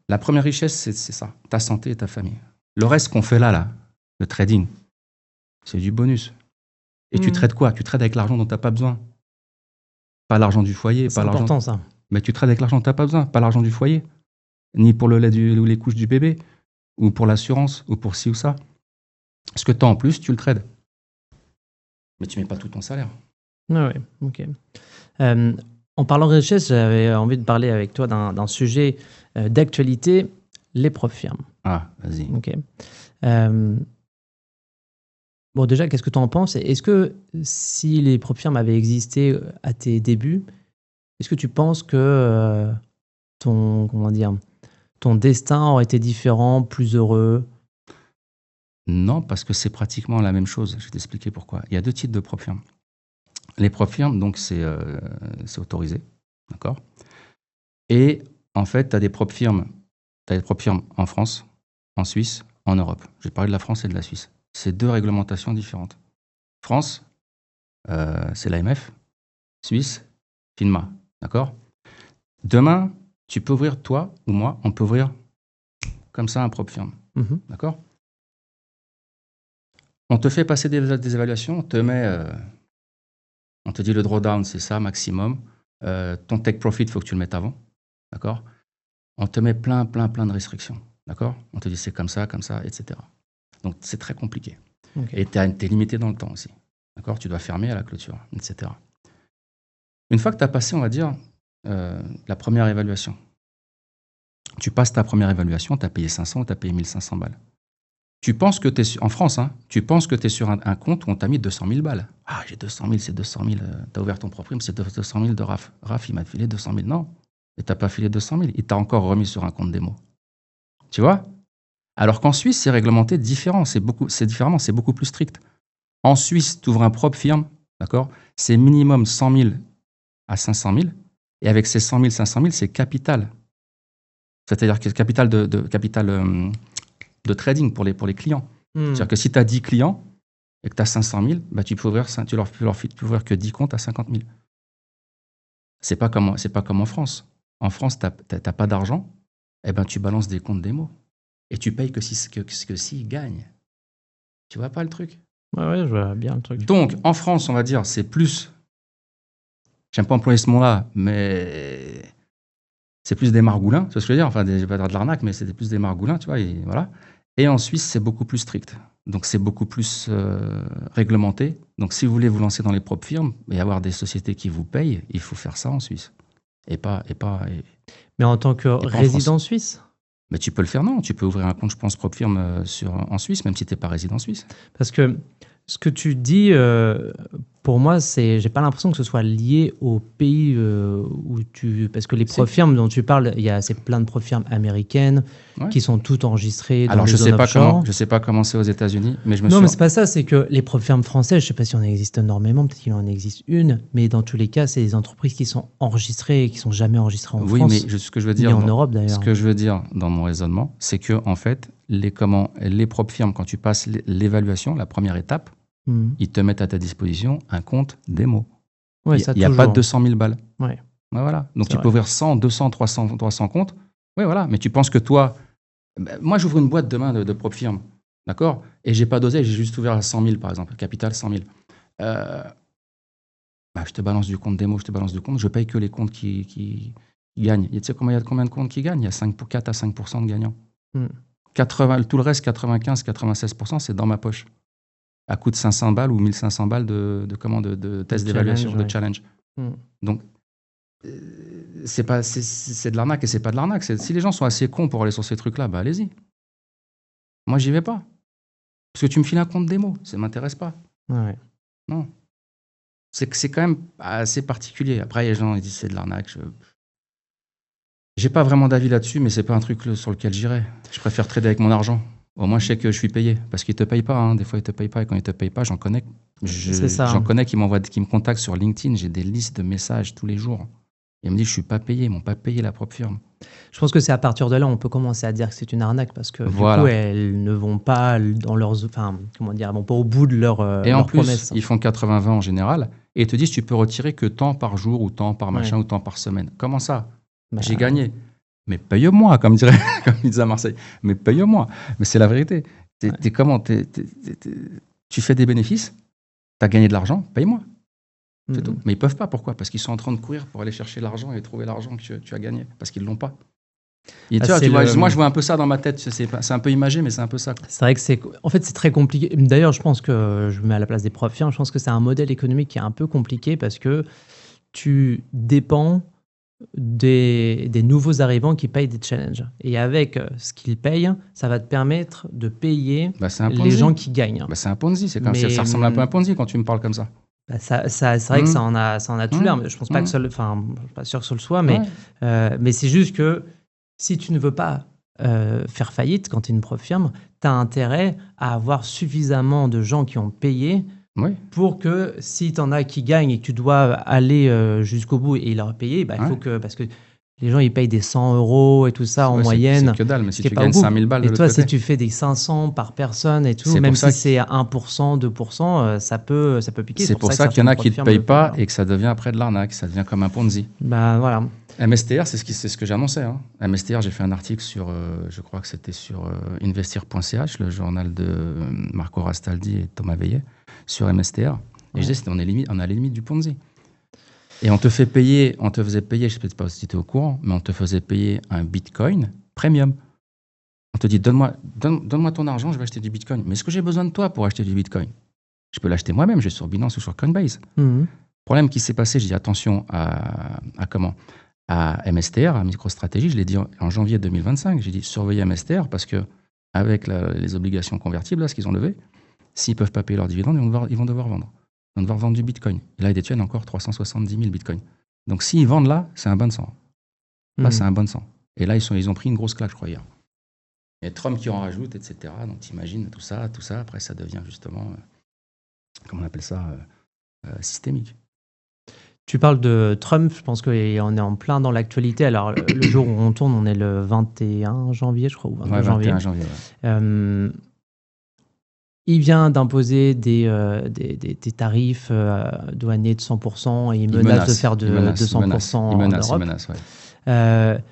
La première richesse, c'est ça. Ta santé et ta famille. Le reste qu'on fait là, le trading, c'est du bonus. Et tu trades quoi ? Tu trades avec l'argent dont tu n'as pas besoin. Pas l'argent du foyer.
C'est important, ça.
Mais tu trades avec l'argent dont tu n'as pas besoin. Pas l'argent du foyer. Ni pour le lait ou les couches du bébé. Ou pour l'assurance. Ou pour ci ou ça. Ce que tu as en plus, tu le trades. Mais tu ne mets pas tout ton salaire.
Ah oui, ok. En parlant de richesse, j'avais envie de parler avec toi d'un sujet d'actualité, les profs-firmes.
Ah, vas-y.
Ok. Bon, déjà, qu'est-ce que tu en penses ? Est-ce que si les profs-firmes avaient existé à tes débuts, est-ce que tu penses que ton destin aurait été différent, plus heureux ?
Non, parce que c'est pratiquement la même chose. Je vais t'expliquer pourquoi. Il y a 2 types de profs-firmes. Les profs-firmes, donc, c'est autorisé. D'accord ? Et en fait, tu as des profs-firmes en France, en Suisse, en Europe. Je vais parler de la France et de la Suisse. C'est 2 réglementations différentes. France, c'est l'AMF. Suisse, FINMA. D'accord ? Demain, tu peux ouvrir, toi ou moi, on peut ouvrir comme ça un propre firme. D'accord ? On te fait passer des évaluations, on te dit le drawdown, c'est ça, maximum. Ton take profit, il faut que tu le mettes avant. D'accord ? On te met plein de restrictions. D'accord ? On te dit c'est comme ça, etc. Donc, c'est très compliqué. Okay. Et tu es limité dans le temps aussi. D'accord ? Tu dois fermer à la clôture, etc. Une fois que tu as passé, on va dire, la première évaluation, tu passes ta première évaluation, tu as payé 500 ou tu as payé 1500 balles. Tu penses que tu es en France, hein, tu penses que tu es sur un compte où on t'a mis 200 000 balles. Ah, j'ai 200 000, c'est 200 000. Tu as ouvert ton propre prime, c'est 200 000 de Raph. Raph, il m'a filé 200 000. Non, et tu n'as pas filé 200 000. Il t'a encore remis sur un compte démo. Tu vois ? Alors qu'en Suisse, c'est réglementé différent. C'est beaucoup plus strict. En Suisse, tu ouvres un propre firme, d'accord ? C'est minimum 100 000 à 500 000. Et avec ces 100 000, 500 000, c'est capital. C'est-à-dire que c'est capital de trading pour les clients. C'est-à-dire que si tu as 10 clients et que tu as 500 000, bah, tu peux ouvrir que 10 comptes à 50 000. C'est pas comme en France. En France, tu n'as pas d'argent, eh ben, tu balances des comptes démo. Et tu payes que s'ils gagnent. Tu vois pas le truc ?
Ouais, je vois bien le truc.
Donc, en France, on va dire, c'est plus... J'aime pas employer ce mot-là, mais... C'est plus des margoulins, tu vois ce que je veux dire ? Enfin, je vais pas dire de l'arnaque, mais c'est plus des margoulins, tu vois, et voilà. Et en Suisse, c'est beaucoup plus strict. Donc, c'est beaucoup plus réglementé. Donc, si vous voulez vous lancer dans les propres firmes et avoir des sociétés qui vous payent, il faut faire ça en Suisse.
Mais en tant que résident suisse ?
Mais tu peux le faire, non. Tu peux ouvrir un compte, je pense, propre firme en Suisse, même si tu n'es pas résident suisse.
Parce que ce que tu dis, pour moi, j'ai pas l'impression que ce soit lié au pays où tu... Parce que les profs-firmes dont tu parles, c'est plein de profs-firmes américaines qui sont toutes enregistrées dans les zones offshore.
Je sais pas comment c'est aux États-Unis, mais
Non, mais c'est pas ça. C'est que les profs-firmes françaises, je sais pas si on existe énormément, peut-être qu'il en existe une, mais dans tous les cas, c'est des entreprises qui sont enregistrées et qui sont jamais enregistrées en France.
Oui, mais ce que je veux dire,
ni en Europe d'ailleurs.
Ce que je veux dire dans mon raisonnement, c'est que en fait, les propres-firmes, quand tu passes l'évaluation, la première étape, ils te mettent à ta disposition un compte démo.
Ouais,
il n'y a pas de 200 000 balles.
Ouais.
Voilà. Donc, tu peux ouvrir 100, 200, 300 comptes. Oui, voilà. Mais tu penses que toi, Moi, j'ouvre une boîte demain de prop firme, d'accord? Et j'ai pas d'oseille, j'ai juste ouvert à 100 000, par exemple, capital 100 000. Je te balance du compte démo, je te balance du compte, je paye que les comptes qui gagnent. Et tu sais combien de comptes qui gagnent? Il y a 4 à 5% de gagnants. 80, tout le reste, 95-96%, c'est dans ma poche. À coût de 500 balles ou 1500 balles de test d'évaluation, de challenge. Donc, c'est de l'arnaque et c'est pas de l'arnaque. Si les gens sont assez cons pour aller sur ces trucs-là, allez-y. Moi, j'y vais pas. Parce que tu me files un compte démo, ça m'intéresse pas.
Ouais.
Non. C'est quand même assez particulier. Après, les gens ils disent c'est de l'arnaque. J'ai pas vraiment d'avis là-dessus, mais c'est pas un truc sur lequel j'irai. Je préfère trader avec mon argent. Au moins, je sais que je suis payé. Parce qu'ils te payent pas. Hein. Des fois, ils te payent pas. Et quand ils te payent pas, j'en connais. J'en connais qui me contactent sur LinkedIn. J'ai des listes de messages tous les jours. Ils me disent je suis pas payé. Ils m'ont pas payé la propre firme.
Je pense que c'est à partir de là on peut commencer à dire que c'est une arnaque parce que du coup elles ne vont pas dans leurs, vont pas au bout de leur
et en plus
promesses.
Ils font 80-20 en général et ils te disent tu peux retirer que tant par jour ou tant par machin ou tant par semaine. Comment ça? J'ai gagné. Mais paye-moi, comme ils disent à Marseille. Mais paye-moi. Mais c'est la vérité. T'es comment? Tu fais des bénéfices, tu as gagné de l'argent, paye-moi. C'est tout. Mais ils peuvent pas. Pourquoi? Parce qu'ils sont en train de courir pour aller chercher l'argent et trouver l'argent que tu as gagné. Parce qu'ils l'ont pas. Et moi, je vois un peu ça dans ma tête. C'est un peu imagé, mais c'est un peu ça.
C'est vrai que c'est très compliqué. D'ailleurs, je pense que je me mets à la place des profs firmes. Je pense que c'est un modèle économique qui est un peu compliqué parce que tu dépends des nouveaux arrivants qui payent des challenges. Et avec ce qu'ils payent, ça va te permettre de payer les gens qui gagnent.
C'est un Ponzi. Ça ressemble un peu à un Ponzi quand tu me parles comme ça.
C'est vrai que ça en a tout l'air. Je pense pas que je suis pas sûr que ce le soit, mais c'est juste que si tu ne veux pas faire faillite quand tu es une prof firme, tu as intérêt à avoir suffisamment de gens qui ont payé pour que si tu en as qui gagnent et que tu dois aller jusqu'au bout et leur payer, il faut que... Parce que les gens, ils payent des 100 € et tout ça en moyenne.
C'est que dalle, mais si tu gagnes 5000 balles de
l'autre côté. Et toi, si
tu
fais des 500 par personne et tout, même si c'est 1%, 2%, ça peut piquer.
C'est pour ça qu'il y en a qui ne te payent pas et que ça devient après de l'arnaque. Ça devient comme un Ponzi.
Voilà.
MSTR, c'est ce que j'annonçais. Hein. MSTR, j'ai fait un article sur, je crois que c'était sur investir.ch, le journal de Marco Rastaldi et Thomas Veillet, sur MSTR. Et je disais, on est à la limite du Ponzi. Et on te faisait payer, je ne sais pas si tu es au courant, mais on te faisait payer un Bitcoin premium. On te dit, donne-moi ton argent, je vais acheter du Bitcoin. Mais est-ce que j'ai besoin de toi pour acheter du Bitcoin? Je peux l'acheter moi-même, je suis sur Binance ou sur Coinbase. Le problème qui s'est passé, je dis attention à MSTR, à MicroStratégie, je l'ai dit en janvier 2025, j'ai dit surveillez MSTR parce que avec les obligations convertibles, là, ce qu'ils ont levé, s'ils ne peuvent pas payer leurs dividendes, ils vont devoir vendre. Ils vont devoir vendre du Bitcoin. Et là, ils détiennent encore 370 000 Bitcoins. Donc, s'ils vendent là, c'est un bain de sang. Là, c'est un bain de sang. Et là, ils ont pris une grosse claque, je crois, hier. Et Trump qui en rajoute, etc. Donc, t'imagines tout ça. Après, ça devient justement, comment on appelle ça, systémique.
Tu parles de Trump, je pense qu'on est en plein dans l'actualité. Alors, le jour où on tourne, on est le 21 janvier, je crois, ou 22 janvier.
21 janvier,
il vient d'imposer des tarifs douaniers de 100% et il menace de faire de 200% en Europe.
Il menace, ouais.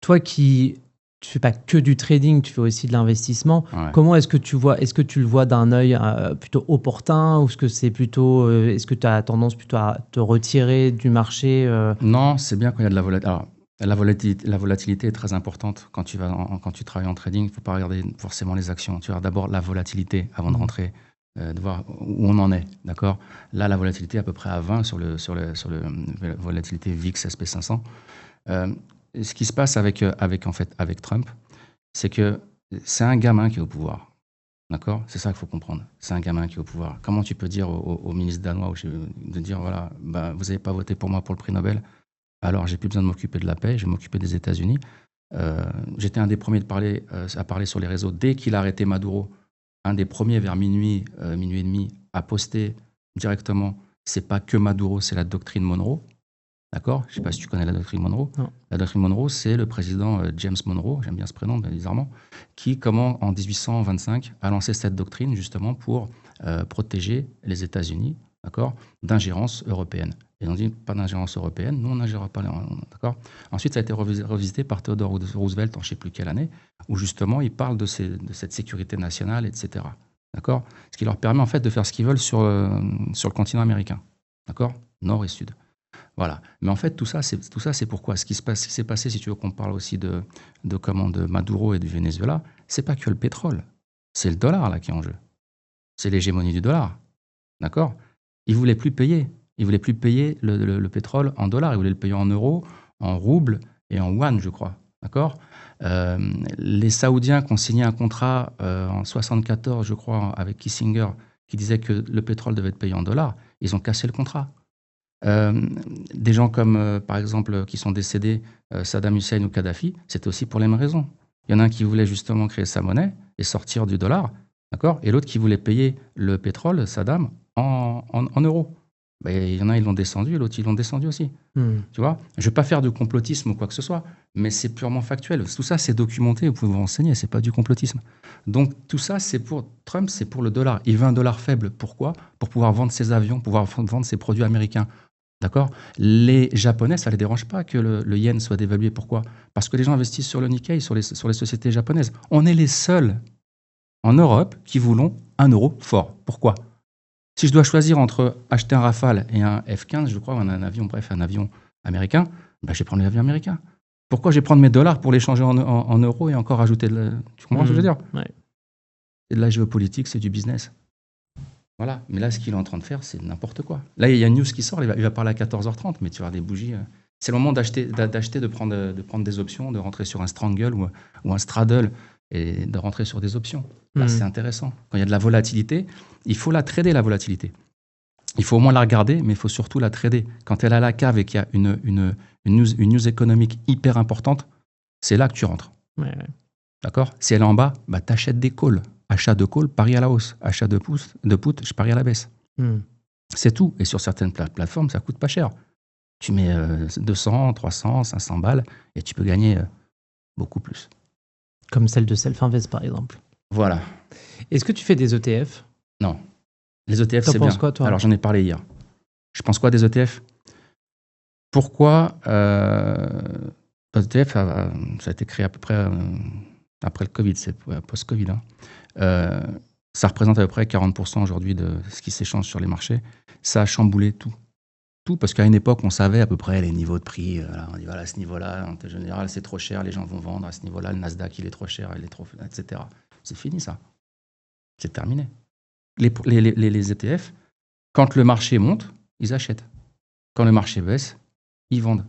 Toi qui tu fais pas que du trading, tu fais aussi de l'investissement. Comment est-ce que tu le vois d'un œil plutôt opportun ou est-ce que c'est plutôt est-ce que tu as tendance plutôt à te retirer du marché
Non, c'est bien quand il y a de la volatilité. Alors, la volatilité est très importante quand tu travailles en trading. Il ne faut pas regarder forcément les actions. Tu regardes d'abord la volatilité avant de rentrer, de voir où on en est. D'accord ? Là, la volatilité est à peu près à 20 sur le volatilité VIX SP500. Ce qui se passe avec Trump, c'est que c'est un gamin qui est au pouvoir. D'accord ? C'est ça qu'il faut comprendre. C'est un gamin qui est au pouvoir. Comment tu peux dire au ministre danois de dire voilà, vous n'avez pas voté pour moi pour le prix Nobel ? Alors, j'ai plus besoin de m'occuper de la paix, je vais m'occuper des États-Unis. J'étais un des premiers à parler sur les réseaux. Dès qu'il a arrêté Maduro, un des premiers vers minuit et demi, à poster directement, c'est pas que Maduro, c'est la doctrine Monroe. D'accord ? Je ne sais pas si tu connais la doctrine Monroe.
Non.
La doctrine Monroe, c'est le président James Monroe, j'aime bien ce prénom, bizarrement, qui, en 1825, a lancé cette doctrine justement pour protéger les États-Unis d'accord, d'ingérence européenne. Et on dit pas d'ingérence européenne, nous on n'agira pas, d'accord. Ensuite, ça a été revisité par Theodore Roosevelt en je ne sais plus quelle année, où justement il parle de cette sécurité nationale, etc. D'accord. Ce qui leur permet en fait de faire ce qu'ils veulent sur le continent américain, d'accord, nord et sud. Voilà. Mais en fait, tout ça, c'est pourquoi ce qui s'est passé, si tu veux qu'on parle aussi de Maduro et du Venezuela, c'est pas que le pétrole, c'est le dollar là qui est en jeu. C'est l'hégémonie du dollar, d'accord. Ils voulaient plus payer. Ils voulaient plus payer le pétrole en dollars. Ils voulaient le payer en euros, en roubles et en yuan, je crois, d'accord. Les Saoudiens qui ont signé un contrat en 1974, je crois, avec Kissinger, qui disait que le pétrole devait être payé en dollars, ils ont cassé le contrat. Des gens comme, par exemple, qui sont décédés, Saddam Hussein ou Kadhafi, c'était aussi pour les mêmes raisons. Il y en a un qui voulait justement créer sa monnaie et sortir du dollar, d'accord, et l'autre qui voulait payer le pétrole, Saddam, en euros. Ben, il y en a, ils l'ont descendu, et l'autre, ils l'ont descendu aussi. Tu vois, je ne vais pas faire de complotisme ou quoi que ce soit, mais c'est purement factuel. Tout ça, c'est documenté, vous pouvez vous renseigner, ce n'est pas du complotisme. Donc, tout ça, c'est pour Trump, c'est pour le dollar. Il veut un dollar faible. Pourquoi? Pour pouvoir vendre ses avions, pouvoir vendre ses produits américains. D'accord. Les Japonais, ça ne les dérange pas que le yen soit dévalué. Pourquoi? Parce que les gens investissent sur le Nikkei, sur les sociétés japonaises. On est les seuls en Europe qui voulons un euro fort. Pourquoi? Si je dois choisir entre acheter un Rafale et un F-15, je crois, un avion américain, ben je vais prendre l'avion américain. Pourquoi je vais prendre mes dollars pour les changer en euros et encore ajouter Tu comprends ce que je veux dire?
Ouais.
C'est de la géopolitique, c'est du business. Voilà. Mais là, ce qu'il est en train de faire, c'est n'importe quoi. Là, il y a une news qui sort, il va parler à 14h30, mais tu vas avoir des bougies. C'est le moment d'acheter, de prendre des options, de rentrer sur un Strangle ou un Straddle et de rentrer sur des options. Là, c'est intéressant. Quand il y a de la volatilité, il faut la trader, la volatilité. Il faut au moins la regarder, mais il faut surtout la trader. Quand elle est à la cave et qu'il y a une news économique hyper importante, c'est là que tu rentres.
Ouais.
D'accord? Si elle est en bas, bah, tu achètes des calls. Achat de call, pari à la hausse. Achat de put, je parie à la baisse. C'est tout. Et sur certaines plateformes, ça coûte pas cher. Tu mets 200, 300, 500 balles et tu peux gagner beaucoup plus.
Comme celle de Self-Invest, par exemple.
Voilà.
Est-ce que tu fais des ETF?
Non. Les ETF, c'est bien.
Quoi, toi?
Alors, j'en ai parlé hier. Je pense quoi des ETF? Pourquoi les ETF, ça a été créé à peu près après le Covid, c'est post-Covid. Ça représente à peu près 40% aujourd'hui de ce qui s'échange sur les marchés. Ça a chamboulé tout. Tout, parce qu'à une époque, on savait à peu près les niveaux de prix. On dit, voilà, à ce niveau-là, en général, c'est trop cher, les gens vont vendre. À ce niveau-là, le Nasdaq, il est trop cher, etc. C'est fini, ça. C'est terminé. Les ETF, quand le marché monte, ils achètent. Quand le marché baisse, ils vendent.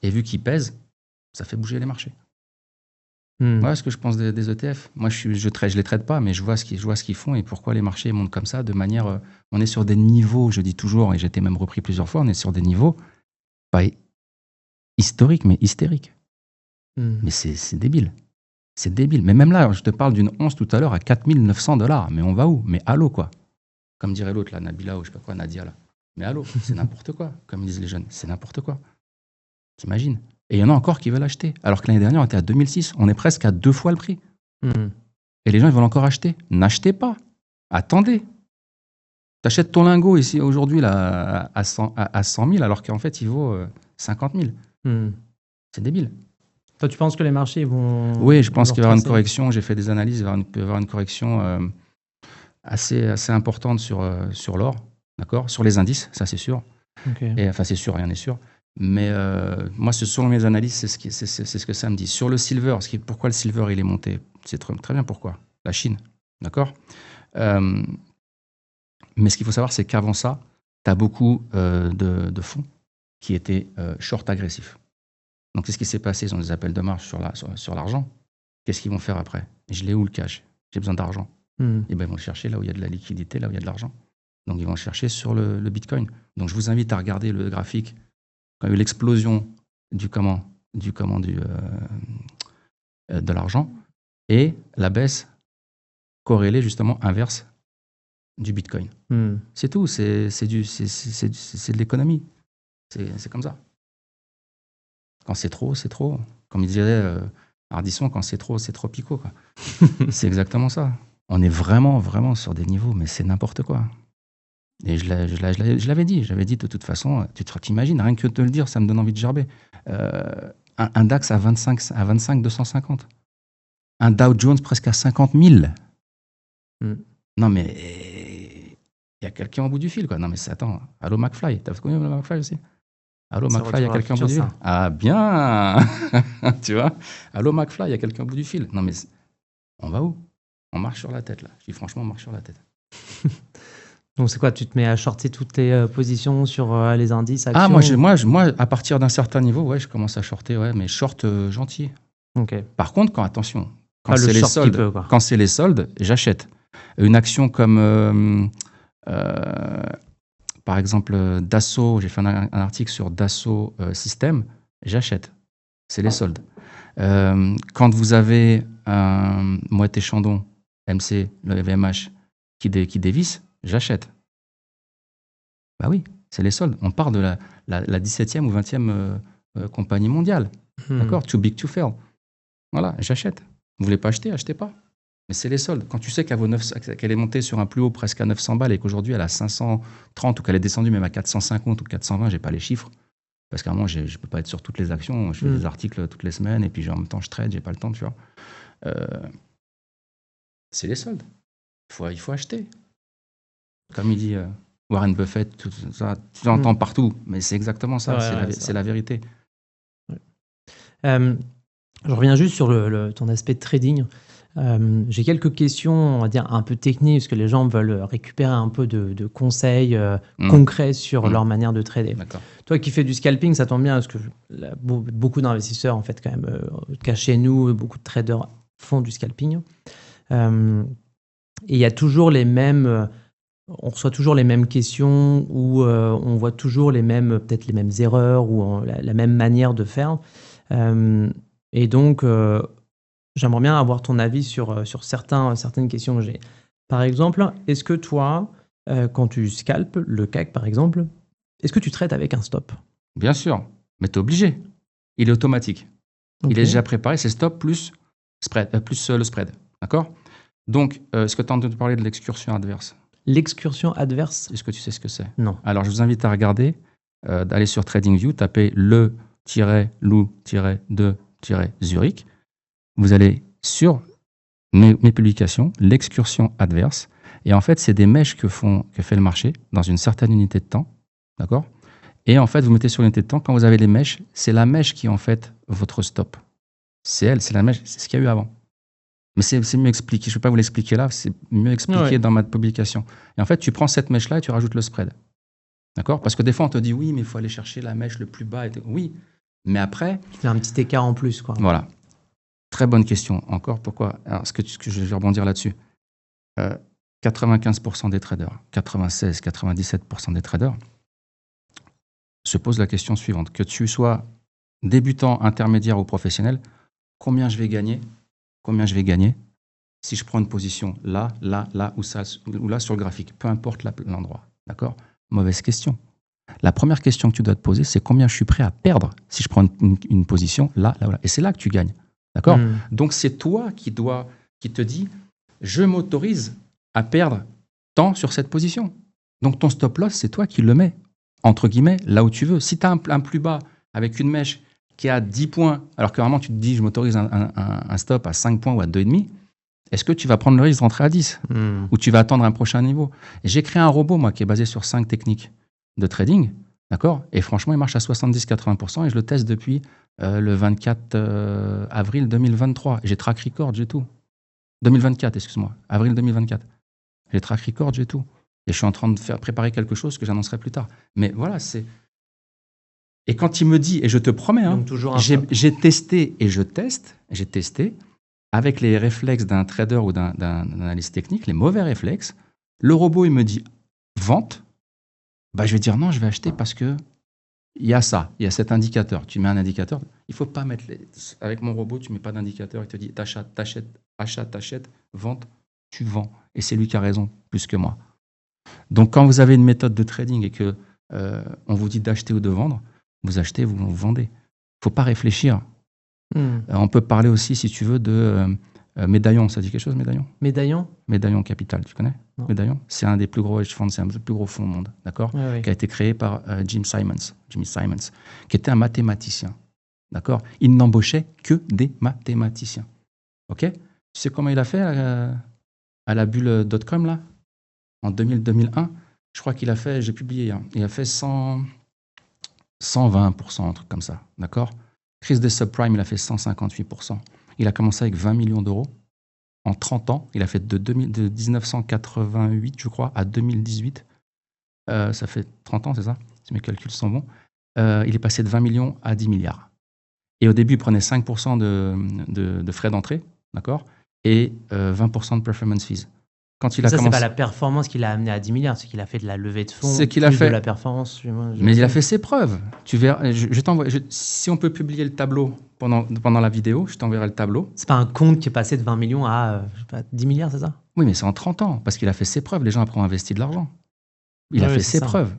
Et vu qu'ils pèsent, ça fait bouger les marchés. Voilà ce que je pense des ETF. Moi, je les traite pas, mais je vois ce qu'ils font et pourquoi les marchés montent comme ça, de manière... on est sur des niveaux, je dis toujours, et j'ai été même repris plusieurs fois, on est sur des niveaux pas historiques, mais hystériques. Mais c'est débile. C'est débile. Mais même là, je te parle d'une once tout à l'heure à 4 900 $. Mais on va où? Mais allô, quoi. Comme dirait l'autre, là, Nabila, ou je sais pas quoi, Nadia, là. Mais allô, c'est n'importe quoi, comme disent les jeunes. C'est n'importe quoi. T'imagines? Et il y en a encore qui veulent acheter. Alors que l'année dernière, on était à 2006. On est presque à 2 fois le prix. Et les gens, ils veulent encore acheter. N'achetez pas. Attendez. T'achètes ton lingot ici, aujourd'hui, là, à 100 000, alors qu'en fait, il vaut 50 000. C'est débile.
Toi, tu penses que les marchés vont...
Oui, je pense qu'il va y avoir une correction. J'ai fait des analyses. Il peut y avoir une correction assez importante sur l'or. D'accord? Sur les indices, ça, c'est sûr.
Okay.
Et, enfin, c'est sûr, rien n'est sûr. Mais moi, selon mes analyses, c'est ce que ça me dit. Sur le silver, pourquoi le silver il est monté? C'est très bien pourquoi. La Chine, d'accord. Mais ce qu'il faut savoir, c'est qu'avant ça, tu as beaucoup de fonds qui étaient short agressifs. Donc, qu'est-ce qui s'est passé? Ils ont des appels de marge sur l'argent. Qu'est-ce qu'ils vont faire après? Je l'ai où le cash? J'ai besoin d'argent. Et ben, ils vont le chercher là où il y a de la liquidité, là où il y a de l'argent. Donc, ils vont le chercher sur le Bitcoin. Donc, je vous invite à regarder le graphique. Quand il y a eu l'explosion de l'argent et la baisse corrélée justement inverse du Bitcoin. C'est tout, c'est de l'économie. C'est comme ça. Quand c'est trop, c'est trop. Comme il dirait Ardisson, quand c'est trop picot, quoi. C'est exactement ça. On est vraiment sur des niveaux, mais c'est n'importe quoi. Et je l'avais dit. J'avais dit, de toute façon, tu t'imagines, rien que de te le dire, ça me donne envie de gerber. Un DAX à 25 250. Un Dow Jones presque à 50 000. Non, mais il y a quelqu'un au bout du fil, quoi. Non, mais attends, allô McFly. T'as connu le McFly aussi? Allô McFly, il y a quelqu'un au bout du fil. Ah, bien. Tu vois? Allô McFly, il y a quelqu'un au bout du fil. Non, mais on va où? On marche sur la tête, là. Je dis franchement, on marche sur la tête.
Donc, c'est quoi? Tu te mets à shorter toutes tes positions sur les indices, actions?
Ah, moi, à partir d'un certain niveau, ouais, je commence à shorter, ouais, mais short gentil.
Okay.
Par contre, quand c'est les soldes, j'achète. Une action comme, par exemple, Dassault, j'ai fait un article sur Dassault Systèmes, j'achète. C'est les soldes. Quand vous avez un Moët et Chandon, MC, le VMH, qui dévisse, j'achète. Bah oui, c'est les soldes. On part de la 17e ou 20e compagnie mondiale. D'accord? Too big to fail. Voilà, j'achète. Vous voulez pas acheter, achetez pas. Mais c'est les soldes. Quand tu sais qu'elle est montée sur un plus haut presque à 900 balles et qu'aujourd'hui elle a 530 ou qu'elle est descendue même à 450 ou 420, j'ai pas les chiffres. Parce qu'à un moment, je peux pas être sur toutes les actions. Je fais des articles toutes les semaines et puis en même temps je trade, j'ai pas le temps, tu vois. C'est les soldes. Il faut acheter. Comme il dit Warren Buffett, tout ça, tu l'entends partout, mais c'est exactement ça, c'est la vérité.
Je reviens juste sur ton aspect de trading. J'ai quelques questions, on va dire, un peu techniques, parce que les gens veulent récupérer un peu de conseils concrets sur leur manière de trader.
D'accord.
Toi qui fais du scalping, ça tombe bien, parce que beaucoup d'investisseurs, en fait, quand même, chez nous, beaucoup de traders font du scalping. Et il y a toujours les mêmes... on reçoit toujours les mêmes questions ou on voit toujours peut-être les mêmes erreurs ou la même manière de faire. Et donc, j'aimerais bien avoir ton avis sur certaines questions que j'ai. Par exemple, est-ce que toi, quand tu scalpes le CAC, par exemple, est-ce que tu traites avec un stop?
Bien sûr, mais tu es obligé. Il est automatique. Okay. Il est déjà préparé, c'est stop plus le spread. D'accord? Donc, est-ce que tu as entendu parler de l'excursion adverse?
L'excursion adverse?
Est-ce que tu sais ce que c'est?
Non.
Alors, je vous invite à regarder, d'aller sur TradingView, taper le-loup-2-Zurich. Vous allez sur mes publications, l'excursion adverse. Et en fait, c'est des mèches que fait le marché dans une certaine unité de temps. D'accord? Et en fait, vous mettez sur l'unité de temps, quand vous avez les mèches, c'est la mèche qui est en fait votre stop. C'est la mèche, c'est ce qu'il y a eu avant. Mais c'est mieux expliqué. Je ne vais pas vous l'expliquer là, c'est mieux expliqué dans ma publication. Et en fait, tu prends cette mèche-là et tu rajoutes le spread. D'accord? Parce que des fois, on te dit oui, mais il faut aller chercher la mèche le plus bas. Oui, mais après...
Tu fais un petit écart en plus, quoi.
Voilà. Très bonne question. Encore, pourquoi? Alors, ce que je vais rebondir là-dessus. 95% des traders, 96, 97% des traders se posent la question suivante. Que tu sois débutant, intermédiaire ou professionnel, combien je vais gagner si je prends une position là, ou là sur le graphique, peu importe l'endroit. D'accord? Mauvaise question. La première question que tu dois te poser, c'est combien je suis prêt à perdre si je prends une position là. Et c'est là que tu gagnes. D'accord? Donc, c'est toi qui te dis, je m'autorise à perdre tant sur cette position. Donc, ton stop loss, c'est toi qui le mets, entre guillemets, là où tu veux. Si tu as un plus bas avec une mèche qui est à 10 points, alors que vraiment tu te dis, je m'autorise un stop à 5 points ou à 2,5, est-ce que tu vas prendre le risque de rentrer à 10 ou tu vas attendre un prochain niveau? Et j'ai créé un robot, moi, qui est basé sur 5 techniques de trading, d'accord? Et franchement, il marche à 70-80% et je le teste depuis le 24 avril 2023. J'ai track record, j'ai tout. 2024, excuse-moi. Avril 2024. J'ai track record, j'ai tout. Et je suis en train de préparer quelque chose que j'annoncerai plus tard. Mais voilà, c'est... Et quand il me dit, et je te promets, hein, j'ai testé et je teste, j'ai testé avec les réflexes d'un trader ou d'un analyste technique, les mauvais réflexes, le robot, il me dit vente, bah, je vais dire non, je vais acheter parce que il y a ça, il y a cet indicateur. Tu mets un indicateur, il ne faut pas mettre... Avec mon robot, tu ne mets pas d'indicateur, il te dit t'achètes, achat, t'achètes, vente, tu vends. Et c'est lui qui a raison, plus que moi. Donc, quand vous avez une méthode de trading et que on vous dit d'acheter ou de vendre, vous achetez, vous vendez. Il ne faut pas réfléchir. On peut parler aussi, si tu veux, de Médaillon, ça dit quelque chose, Médaillon? Médaillon Capital, tu connais?
Non.
Médaillon, c'est un des plus gros hedge funds, c'est un des plus gros fonds au monde, d'accord?
Oui.
Qui a été créé par Jimmy Simons, qui était un mathématicien, d'accord? Il n'embauchait que des mathématiciens, ok? Tu sais comment il a fait à la bulle .com, là, en 2000-2001? Je crois qu'il a fait, j'ai publié hier, il a fait 120%, un truc comme ça, d'accord? Crise des subprimes, il a fait 158%. Il a commencé avec 20 millions d'euros. En 30 ans, il a fait de 1988, je crois, à 2018. Ça fait 30 ans, c'est ça? Si mes calculs sont bons. Il est passé de 20 millions à 10 milliards. Et au début, il prenait 5% de frais d'entrée, d'accord? Et 20% de performance fees. Quand il a commencé...
c'est pas la performance qui l'a amené à 10 milliards, c'est qu'il a fait de la levée de fonds,
c'est qu'il a fait
de la performance.
Mais il a fait ses preuves. Tu verras, si on peut publier le tableau pendant la vidéo, je t'enverrai le tableau.
C'est pas un compte qui est passé de 20 millions à 10 milliards, c'est ça?
Oui, mais c'est en 30 ans, parce qu'il a fait ses preuves. Les gens après ont investi de l'argent. Il a fait ses preuves.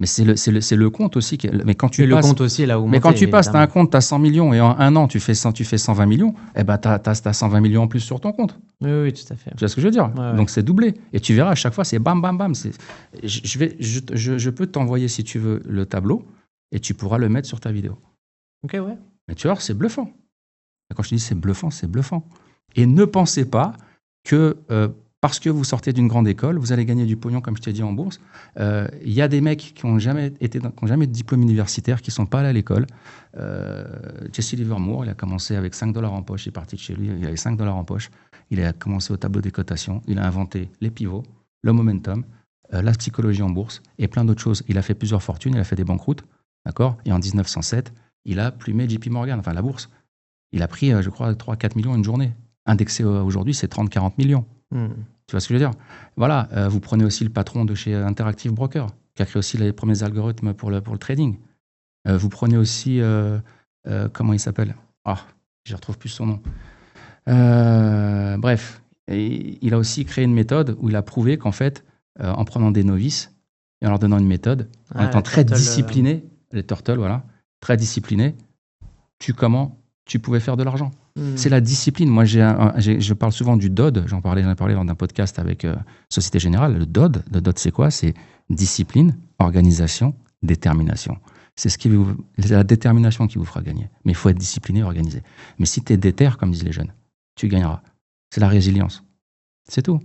Mais c'est le compte aussi. Mais quand tu passes,
le compte aussi est là où
mais quand tu passes, tu as un compte, tu as 100 millions et en un an, tu fais 120 millions, eh ben, tu as 120 millions en plus sur ton compte.
Oui, tout à fait.
Tu vois ce que je veux dire?
Ouais.
Donc, c'est doublé. Et tu verras, à chaque fois, c'est bam, bam, bam. Je peux t'envoyer, si tu veux, le tableau et tu pourras le mettre sur ta vidéo.
Ok, ouais.
Mais tu vois, c'est bluffant. Et quand je te dis c'est bluffant, c'est bluffant. Et ne pensez pas que parce que vous sortez d'une grande école, vous allez gagner du pognon, comme je t'ai dit, en bourse. Il y a des mecs qui n'ont jamais de diplôme universitaire, qui ne sont pas allés à l'école. Jesse Livermore, il a commencé avec $5 en poche. Il est parti de chez lui, il avait $5 en poche. Il a commencé au tableau des cotations. Il a inventé les pivots, le momentum, la psychologie en bourse et plein d'autres choses. Il a fait plusieurs fortunes, il a fait des banqueroutes. D'accord? Et en 1907, il a plumé JP Morgan, enfin la bourse. Il a pris, je crois, 3-4 millions une journée. Indexé aujourd'hui, c'est 30-40 millions. Tu vois ce que je veux dire? Voilà, vous prenez aussi le patron de chez Interactive Broker, qui a créé aussi les premiers algorithmes pour le trading. Vous prenez aussi, comment il s'appelle? Je ne retrouve plus son nom. Bref, et il a aussi créé une méthode où il a prouvé qu'en fait, en prenant des novices et en leur donnant une méthode, en étant très discipliné, les turtles, voilà, très discipliné, tu pouvais faire de l'argent. C'est la discipline. Moi, je parle souvent du DOD. J'en ai parlé lors d'un podcast avec Société Générale. Le DOD, c'est quoi? C'est discipline, organisation, détermination. C'est la détermination qui vous fera gagner. Mais il faut être discipliné et organisé. Mais si tu es déter, comme disent les jeunes, tu gagneras. C'est la résilience. C'est tout.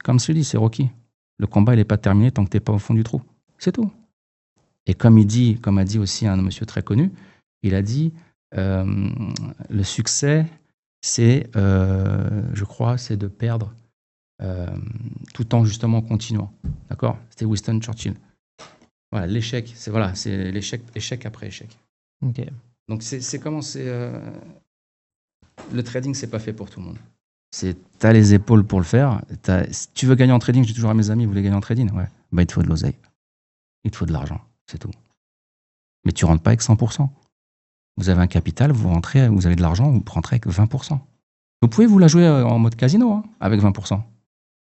Comme je te dis, c'est Rocky. Le combat, il n'est pas terminé tant que tu n'es pas au fond du trou. C'est tout. Et comme a dit aussi un monsieur très connu, il a dit... le succès, c'est, je crois, c'est de perdre tout en justement continuant. D'accord? C'était Winston Churchill. Voilà, l'échec, c'est échec après échec.
Ok.
Donc le trading, c'est pas fait pour tout le monde. T'as les épaules pour le faire. Si tu veux gagner en trading, je dis toujours à mes amis, vous voulez gagner en trading? Ouais. Il te faut de l'oseille. Il te faut de l'argent, c'est tout. Mais tu rentres pas avec 100%. Vous avez un capital, vous avez de l'argent, vous rentrez avec 20%. Vous pouvez vous la jouer en mode casino, avec 20%.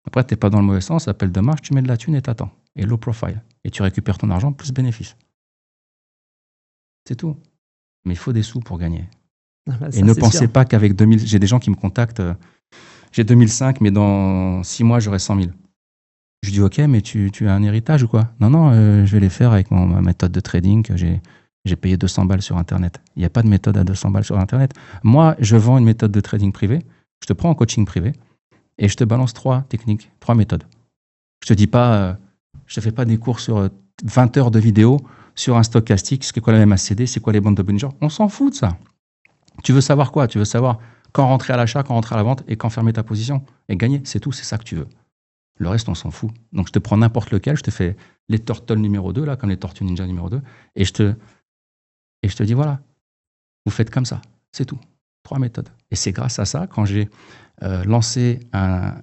Après, tu n'es pas dans le mauvais sens, appel de marge, tu mets de la thune et t'attends. Et low profile. Et tu récupères ton argent plus bénéfice. C'est tout. Mais il faut des sous pour gagner. Et ne pensez pas qu'avec 2000... J'ai des gens qui me contactent. J'ai 2005, mais dans 6 mois, j'aurai 100 000. Je dis, OK, mais tu as un héritage ou quoi? Non, je vais les faire avec ma méthode de trading que j'ai payé 200 balles sur Internet. Il n'y a pas de méthode à 200 balles sur Internet. Moi, je vends une méthode de trading privé. Je te prends en coaching privé et je te balance 3 techniques, 3 méthodes. Je te dis pas, je te fais pas des cours sur 20 heures de vidéo sur un stochastique, c'est quoi la MACD, c'est quoi les bandes de Bollinger. On s'en fout de ça. Tu veux savoir quoi? Tu veux savoir quand rentrer à l'achat, quand rentrer à la vente et quand fermer ta position et gagner. C'est tout, c'est ça que tu veux. Le reste, on s'en fout. Donc, je te prends n'importe lequel, je te fais les turtles numéro 2, là, comme les tortues ninja numéro 2, et je te dis, voilà, vous faites comme ça, c'est tout. 3 méthodes. Et c'est grâce à ça, quand j'ai lancé un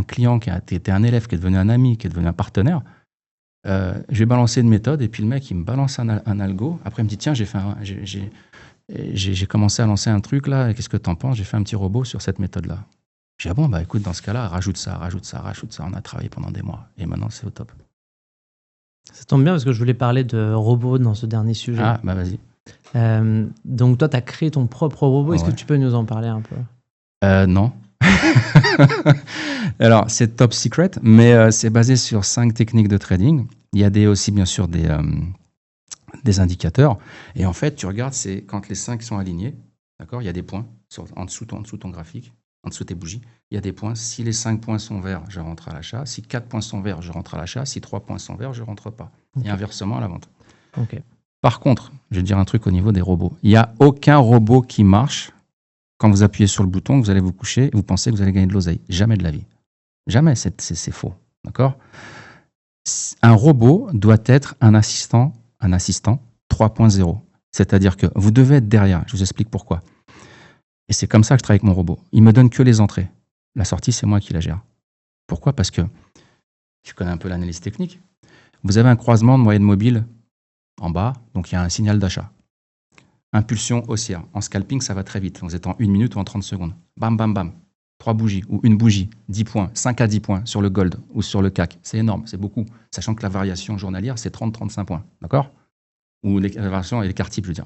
client qui était un élève, qui est devenu un ami, qui est devenu un partenaire, j'ai balancé une méthode, et puis le mec, il me balance un algo. Après, il me dit, tiens, j'ai commencé à lancer un truc, là, qu'est-ce que tu en penses? J'ai fait un petit robot sur cette méthode-là. J'ai dit, bon, écoute, dans ce cas-là, rajoute ça. On a travaillé pendant des mois, et maintenant, c'est au top.
Ça tombe bien parce que je voulais parler de robots dans ce dernier sujet.
Ah, vas-y.
Donc, toi, tu as créé ton propre robot. Est-ce que tu peux nous en parler un peu?
Non. Alors, c'est top secret, mais c'est basé sur 5 techniques de trading. Il y a aussi, bien sûr, des indicateurs. Et en fait, tu regardes, c'est quand les 5 sont alignés, d'accord, il y a des points en dessous ton graphique, en dessous de tes bougies. Il y a des points. Si les 5 points sont verts, je rentre à l'achat. Si 4 points sont verts, je rentre à l'achat. Si 3 points sont verts, je ne rentre pas. Okay. Et inversement à la vente.
Okay.
Par contre, je vais dire un truc au niveau des robots. Il n'y a aucun robot qui marche quand vous appuyez sur le bouton, vous allez vous coucher et vous pensez que vous allez gagner de l'oseille. Jamais de la vie. Jamais, c'est faux. D'accord ? Un robot doit être un assistant 3.0. C'est-à-dire que vous devez être derrière. Je vous explique pourquoi. Et c'est comme ça que je travaille avec mon robot. Il me donne que les entrées. La sortie, c'est moi qui la gère. Pourquoi ? Parce que tu connais un peu l'analyse technique. Vous avez un croisement de moyenne mobile en bas, donc il y a un signal d'achat. Impulsion haussière. En scalping, ça va très vite. Vous êtes en 1 minute ou en 30 secondes. Bam, bam, bam. 3 bougies ou une bougie, 10 points, 5 à 10 points sur le gold ou sur le CAC. C'est énorme, c'est beaucoup. Sachant que la variation journalière, c'est 30-35 points. D'accord ? Ou la variation et l'écart type, je veux dire.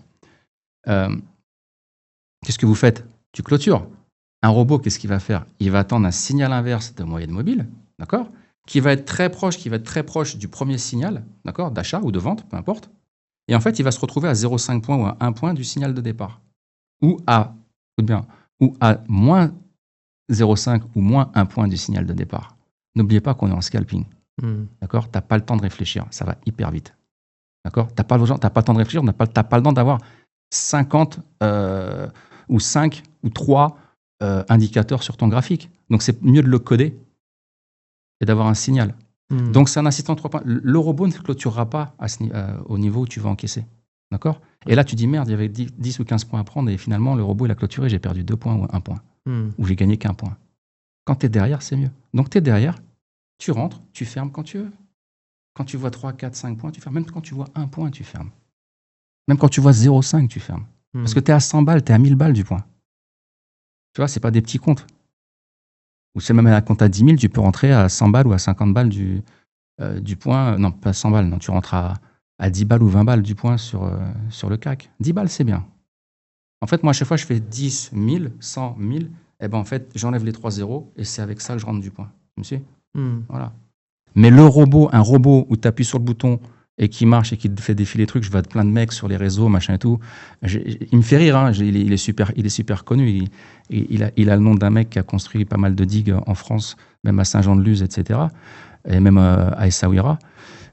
Qu'est-ce que vous faites ? Tu clôtures. Un robot, qu'est-ce qu'il va faire ? Il va attendre un signal inverse de moyenne mobile, d'accord ? Qui va être très proche du premier signal, d'accord, d'achat ou de vente, peu importe. Et en fait, il va se retrouver à 0,5 points ou à 1 point du signal de départ. Ou à moins 0,5 ou moins 1 point du signal de départ. N'oubliez pas qu'on est en scalping. D'accord ? Tu n'as pas le temps de réfléchir. Ça va hyper vite. D'accord ? Tu n'as pas le temps de réfléchir. Tu n'as pas le temps d'avoir 50 ou 5 ou 3 indicateurs sur ton graphique. Donc, c'est mieux de le coder et d'avoir un signal. Donc, c'est un assistant 3 points. Le robot ne clôturera pas au niveau où tu vas encaisser. D'accord ? Et là, tu dis, merde, il y avait 10 ou 15 points à prendre et finalement, le robot, il a clôturé, j'ai perdu 2 points ou 1 point. Ou j'ai gagné qu'1 point. Quand tu es derrière, c'est mieux. Donc, tu es derrière, tu rentres, tu fermes quand tu veux. Quand tu vois 3, 4, 5 points, tu fermes. Même quand tu vois 1 point, tu fermes. Même quand tu vois 0,5, tu fermes. Parce que tu es à 100 balles, tu es à 1000 balles du point. Tu vois, ce n'est pas des petits comptes. Ou c'est même un compte à 10 000, tu peux rentrer à 100 balles ou à 50 balles du point. Non, pas 100 balles, non, tu rentres à 10 balles ou 20 balles du point sur le CAC. 10 balles, c'est bien. En fait, moi, à chaque fois, je fais 10 000, 100 000. Et ben en fait, j'enlève les 3 zéros et c'est avec ça que je rentre du point. Tu me suis ? Voilà. Mais un robot où tu appuies sur le bouton et qui marche et qui te fait défiler les trucs, je vois plein de mecs sur les réseaux, machin et tout. Il me fait rire, hein. Il est super connu. Il a le nom d'un mec qui a construit pas mal de digues en France, même à Saint-Jean-de-Luz, etc. Et même à Essaouira,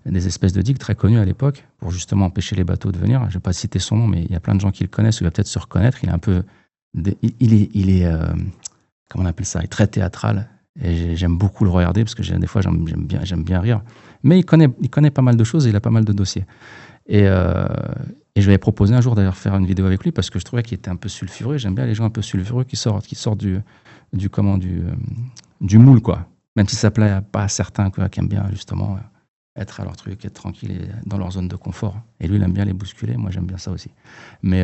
des espèces de digues très connues à l'époque, pour justement empêcher les bateaux de venir. Je ne vais pas citer son nom, mais il y a plein de gens qui le connaissent, ou il va peut-être se reconnaître. Il est un peu... comment on appelle ça ? Il est très théâtral. Et j'aime beaucoup le regarder parce que des fois, j'aime bien rire. Mais il connaît pas mal de choses et il a pas mal de dossiers. Et je lui ai proposé un jour d'ailleurs faire une vidéo avec lui parce que je trouvais qu'il était un peu sulfureux. J'aime bien les gens un peu sulfureux qui sortent du moule, quoi. Même si ça plaît pas à certains qui aiment bien justement être à leur truc, être tranquille et dans leur zone de confort. Et lui, il aime bien les bousculer. Moi, j'aime bien ça aussi. Mais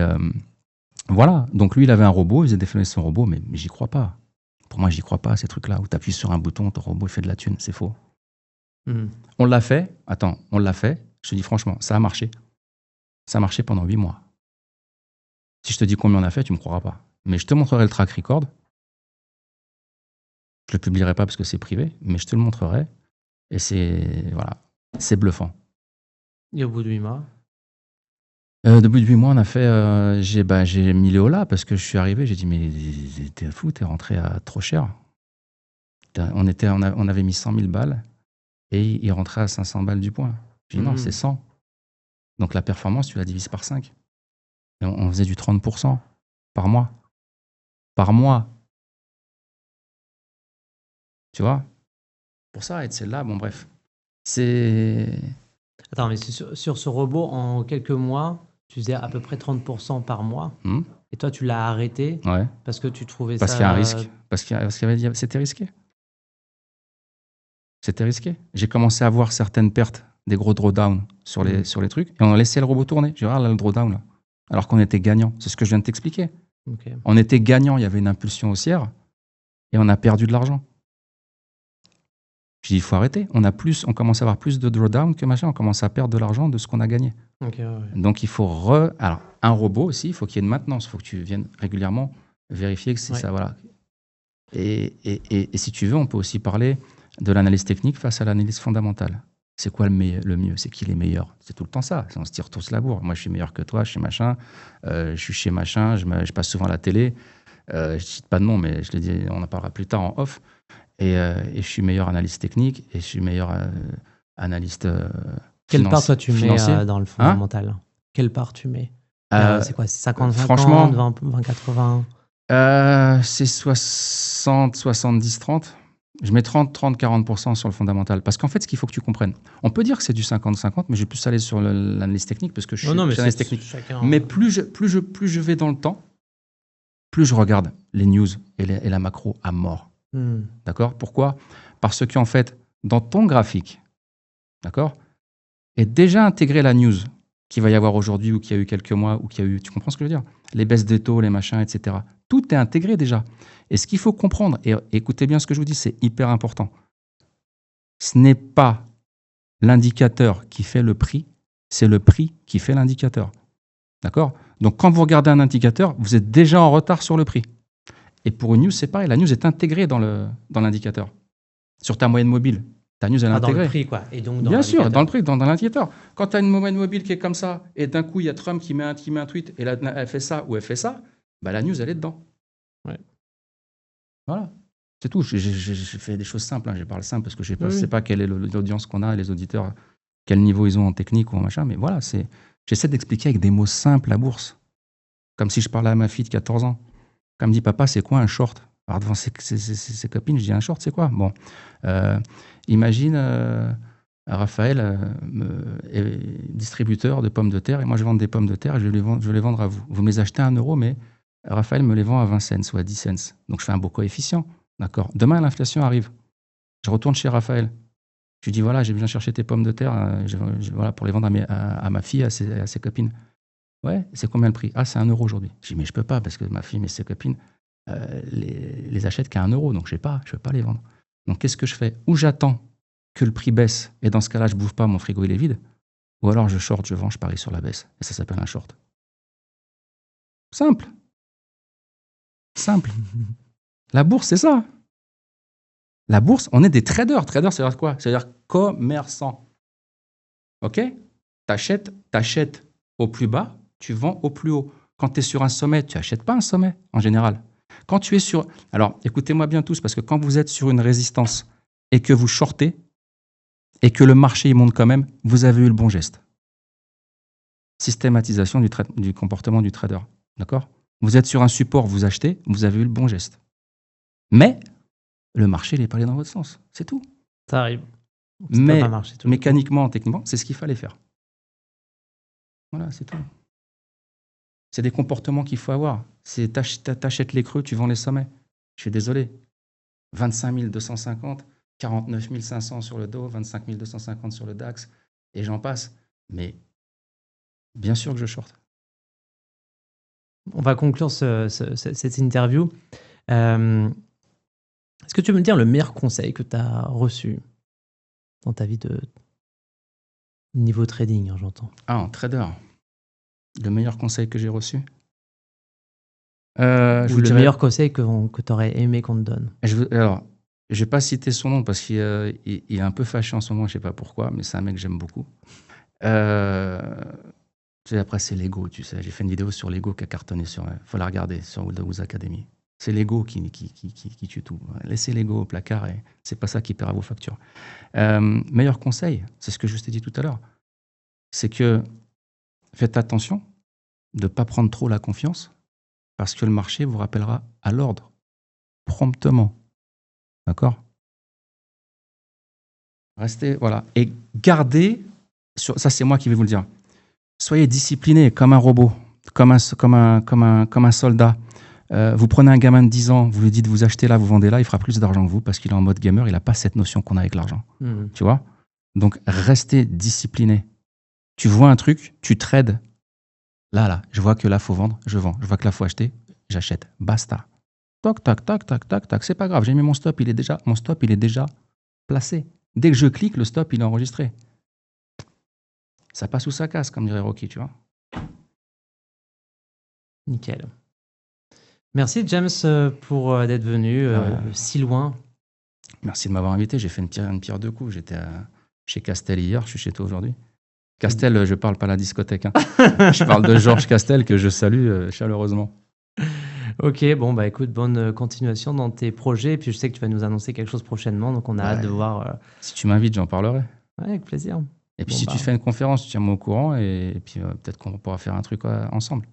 voilà. Donc lui, il avait un robot. Il faisait défiler son robot, mais j'y crois pas. Pour moi, j'y crois pas à ces trucs-là où tu appuies sur un bouton, ton robot il fait de la thune. C'est faux. On l'a fait. Attends, on l'a fait. Je te dis franchement, ça a marché. Ça a marché pendant 8 mois. Si je te dis combien on a fait, tu ne me croiras pas. Mais je te montrerai le track record. Je ne le publierai pas parce que c'est privé, mais je te le montrerai. Et c'est bluffant.
Et au bout de 8 mois
Au bout de 8 mois, on a fait... j'ai mis Léo là parce que je suis arrivé. J'ai dit, mais t'es fou, t'es rentré à trop cher. On avait mis 100 000 balles et il rentrait à 500 balles du point. J'ai dit, non, c'est 100. Donc la performance, tu la divises par 5. Et on faisait du 30% par mois. Par mois. Tu vois ? Pour ça, être celle-là, bon bref.
Attends, mais sur ce robot, en quelques mois, tu faisais à peu près 30% par mois. Et toi, tu l'as arrêté parce que tu trouvais ça...
Parce qu'il y a un risque. Parce qu'il y avait... C'était risqué. C'était risqué. J'ai commencé à voir certaines pertes, des gros drawdowns sur les trucs, et on a laissé le robot tourner. J'ai dit, regarde là, le drawdown, là. Alors qu'on était gagnant. C'est ce que je viens de t'expliquer.
Okay.
On était gagnant, il y avait une impulsion haussière, et on a perdu de l'argent. J'ai dit, il faut arrêter. On commence à avoir plus de drawdown que machin, on commence à perdre de l'argent de ce qu'on a gagné.
Okay, ouais.
Donc il faut Alors, un robot aussi, il faut qu'il y ait une maintenance. Il faut que tu viennes régulièrement vérifier que c'est ça, voilà. Et si tu veux, on peut aussi parler de l'analyse technique face à l'analyse fondamentale. C'est quoi le mieux? C'est qui les meilleurs? C'est tout le temps ça. On se tire tous la bourre. Moi, je suis meilleur que toi, je suis machin. Je suis chez machin, je passe souvent à la télé. Je ne cite pas de nom, mais je l'ai dit, on en parlera plus tard en off. Et je suis meilleur analyste technique et je suis meilleur analyste
Quelle part, toi, tu mets dans le fondamental? Quelle part tu mets? C'est quoi? C'est 50-50, 20-80?
C'est 60-70-30. Je mets 30-40% sur le fondamental. Parce qu'en fait, ce qu'il faut que tu comprennes, on peut dire que c'est du 50-50, mais je vais plus aller sur l'analyse technique parce que je suis analyste technique. Mais plus je vais dans le temps, plus je regarde les news et la macro à mort. D'accord? Pourquoi? Parce qu'en fait, dans ton graphique, d'accord, est déjà intégré la news qu'il va y avoir aujourd'hui ou qu'il y a eu quelques mois ou qu'il y a eu, tu comprends ce que je veux dire? Les baisses des taux, les machins, etc. Tout est intégré déjà. Et ce qu'il faut comprendre, et écoutez bien ce que je vous dis, c'est hyper important. Ce n'est pas l'indicateur qui fait le prix, c'est le prix qui fait l'indicateur. D'accord? Donc quand vous regardez un indicateur, vous êtes déjà en retard sur le prix. Et pour une news, c'est pareil, la news est intégrée dans l'indicateur. Sur ta moyenne mobile, ta news elle est intégrée.
Dans le prix, quoi. Et donc
bien sûr, dans le prix, dans l'indicateur. Quand tu as une moyenne mobile qui est comme ça, et d'un coup, il y a Trump qui met un tweet, et là, elle fait ça ou elle fait ça, bah, la news, elle est dedans.
Ouais.
Voilà. C'est tout. J'ai fait des choses simples. Je parle simple parce que je ne sais pas quelle est l'audience qu'on a et les auditeurs, quel niveau ils ont en technique ou en machin. Mais voilà, j'essaie d'expliquer avec des mots simples la bourse. Comme si je parlais à ma fille de 14 ans. Quand elle me dit, papa, c'est quoi un short? Alors devant ses copines, je dis, un short, c'est quoi? Bon, imagine Raphaël, distributeur de pommes de terre, et moi je vends des pommes de terre et je vais les vendre à vous. Vous me les achetez à 1 euro, mais Raphaël me les vend à 20 cents ou à 10 cents. Donc je fais un beau coefficient. D'accord. Demain, l'inflation arrive. Je retourne chez Raphaël. Je lui dis, voilà, j'ai besoin de chercher tes pommes de terre voilà, pour les vendre à ma fille, à ses copines. Ouais, c'est combien le prix? Ah, c'est 1 euro aujourd'hui. Je dis, mais je peux pas parce que ma fille et ses copines les achètent qu'à 1 euro, donc je ne peux pas les vendre. Donc qu'est-ce que je fais? Ou j'attends que le prix baisse, et dans ce cas-là, je ne bouffe pas, mon frigo il est vide, ou alors je short, je vends, je parie sur la baisse. Et ça s'appelle un short. Simple. Simple. La bourse, c'est ça. La bourse, on est des traders. Trader, c'est-à-dire quoi? C'est-à-dire commerçant. OK? T'achètes au plus bas, tu vends au plus haut. Quand tu es sur un sommet, tu n'achètes pas un sommet, en général. Quand tu es sur... Alors, écoutez-moi bien tous, parce que quand vous êtes sur une résistance et que vous shortez, et que le marché il monte quand même, vous avez eu le bon geste. Systématisation du comportement du trader. D'accord? Vous êtes sur un support, vous achetez, vous avez eu le bon geste. Mais le marché, il n'est pas allé dans votre sens. C'est tout.
Ça arrive.
Mais pas marcher tout mécaniquement, techniquement, c'est ce qu'il fallait faire. Voilà, c'est tout. C'est des comportements qu'il faut avoir. T'achètes les creux, tu vends les sommets. Je suis désolé. 25 250, 49 500 sur le Dow, 25 250 sur le DAX, et j'en passe. Mais bien sûr que je short.
On va conclure cette interview. Est-ce que tu peux me dire le meilleur conseil que tu as reçu dans ta vie de niveau trading, hein, j'entends?
Ah, en trader. Le meilleur conseil que j'ai reçu?
Ou le meilleur conseil que tu aurais aimé qu'on te donne?
Alors, je ne vais pas citer son nom parce qu'il est un peu fâché en ce moment, je ne sais pas pourquoi, mais c'est un mec que j'aime beaucoup. Après, c'est l'ego, tu sais. J'ai fait une vidéo sur l'ego qui a cartonné. Il faut la regarder sur Woods Academy. C'est l'ego qui tue tout. Laissez l'ego au placard et c'est pas ça qui paiera vos factures. Meilleur conseil, c'est ce que je t'ai dit tout à l'heure, c'est que faites attention de ne pas prendre trop la confiance parce que le marché vous rappellera à l'ordre promptement. D'accord? Restez, voilà. Et gardez, ça c'est moi qui vais vous le dire, soyez discipliné comme un robot, comme un soldat. Vous prenez un gamin de 10 ans, vous lui dites vous achetez là, vous vendez là, il fera plus d'argent que vous parce qu'il est en mode gamer, il n'a pas cette notion qu'on a avec l'argent. Tu vois? Donc restez discipliné. Tu vois un truc, tu trades. Là, je vois que là, il faut vendre, je vends. Je vois que là, il faut acheter, j'achète. Basta. Toc, tac, tac, tac, tac, tac. C'est pas grave, j'ai mis mon stop, il est déjà placé. Dès que je clique, le stop, il est enregistré. Ça passe ou ça casse, comme dirait Rocky, tu vois.
Nickel. Merci James pour d'être venu si loin.
Merci de m'avoir invité. J'ai fait une pierre deux coups. J'étais chez Castel hier, je suis chez toi aujourd'hui. Castel, je parle pas la discothèque. Hein. Je parle de Georges Castel que je salue chaleureusement.
Ok, bon bah écoute, bonne continuation dans tes projets. Et puis je sais que tu vas nous annoncer quelque chose prochainement, donc on a hâte de voir.
Si tu m'invites, j'en parlerai.
Ouais, avec plaisir.
Et puis si tu fais une conférence, tu tiens-moi au courant et puis peut-être qu'on pourra faire un truc ensemble.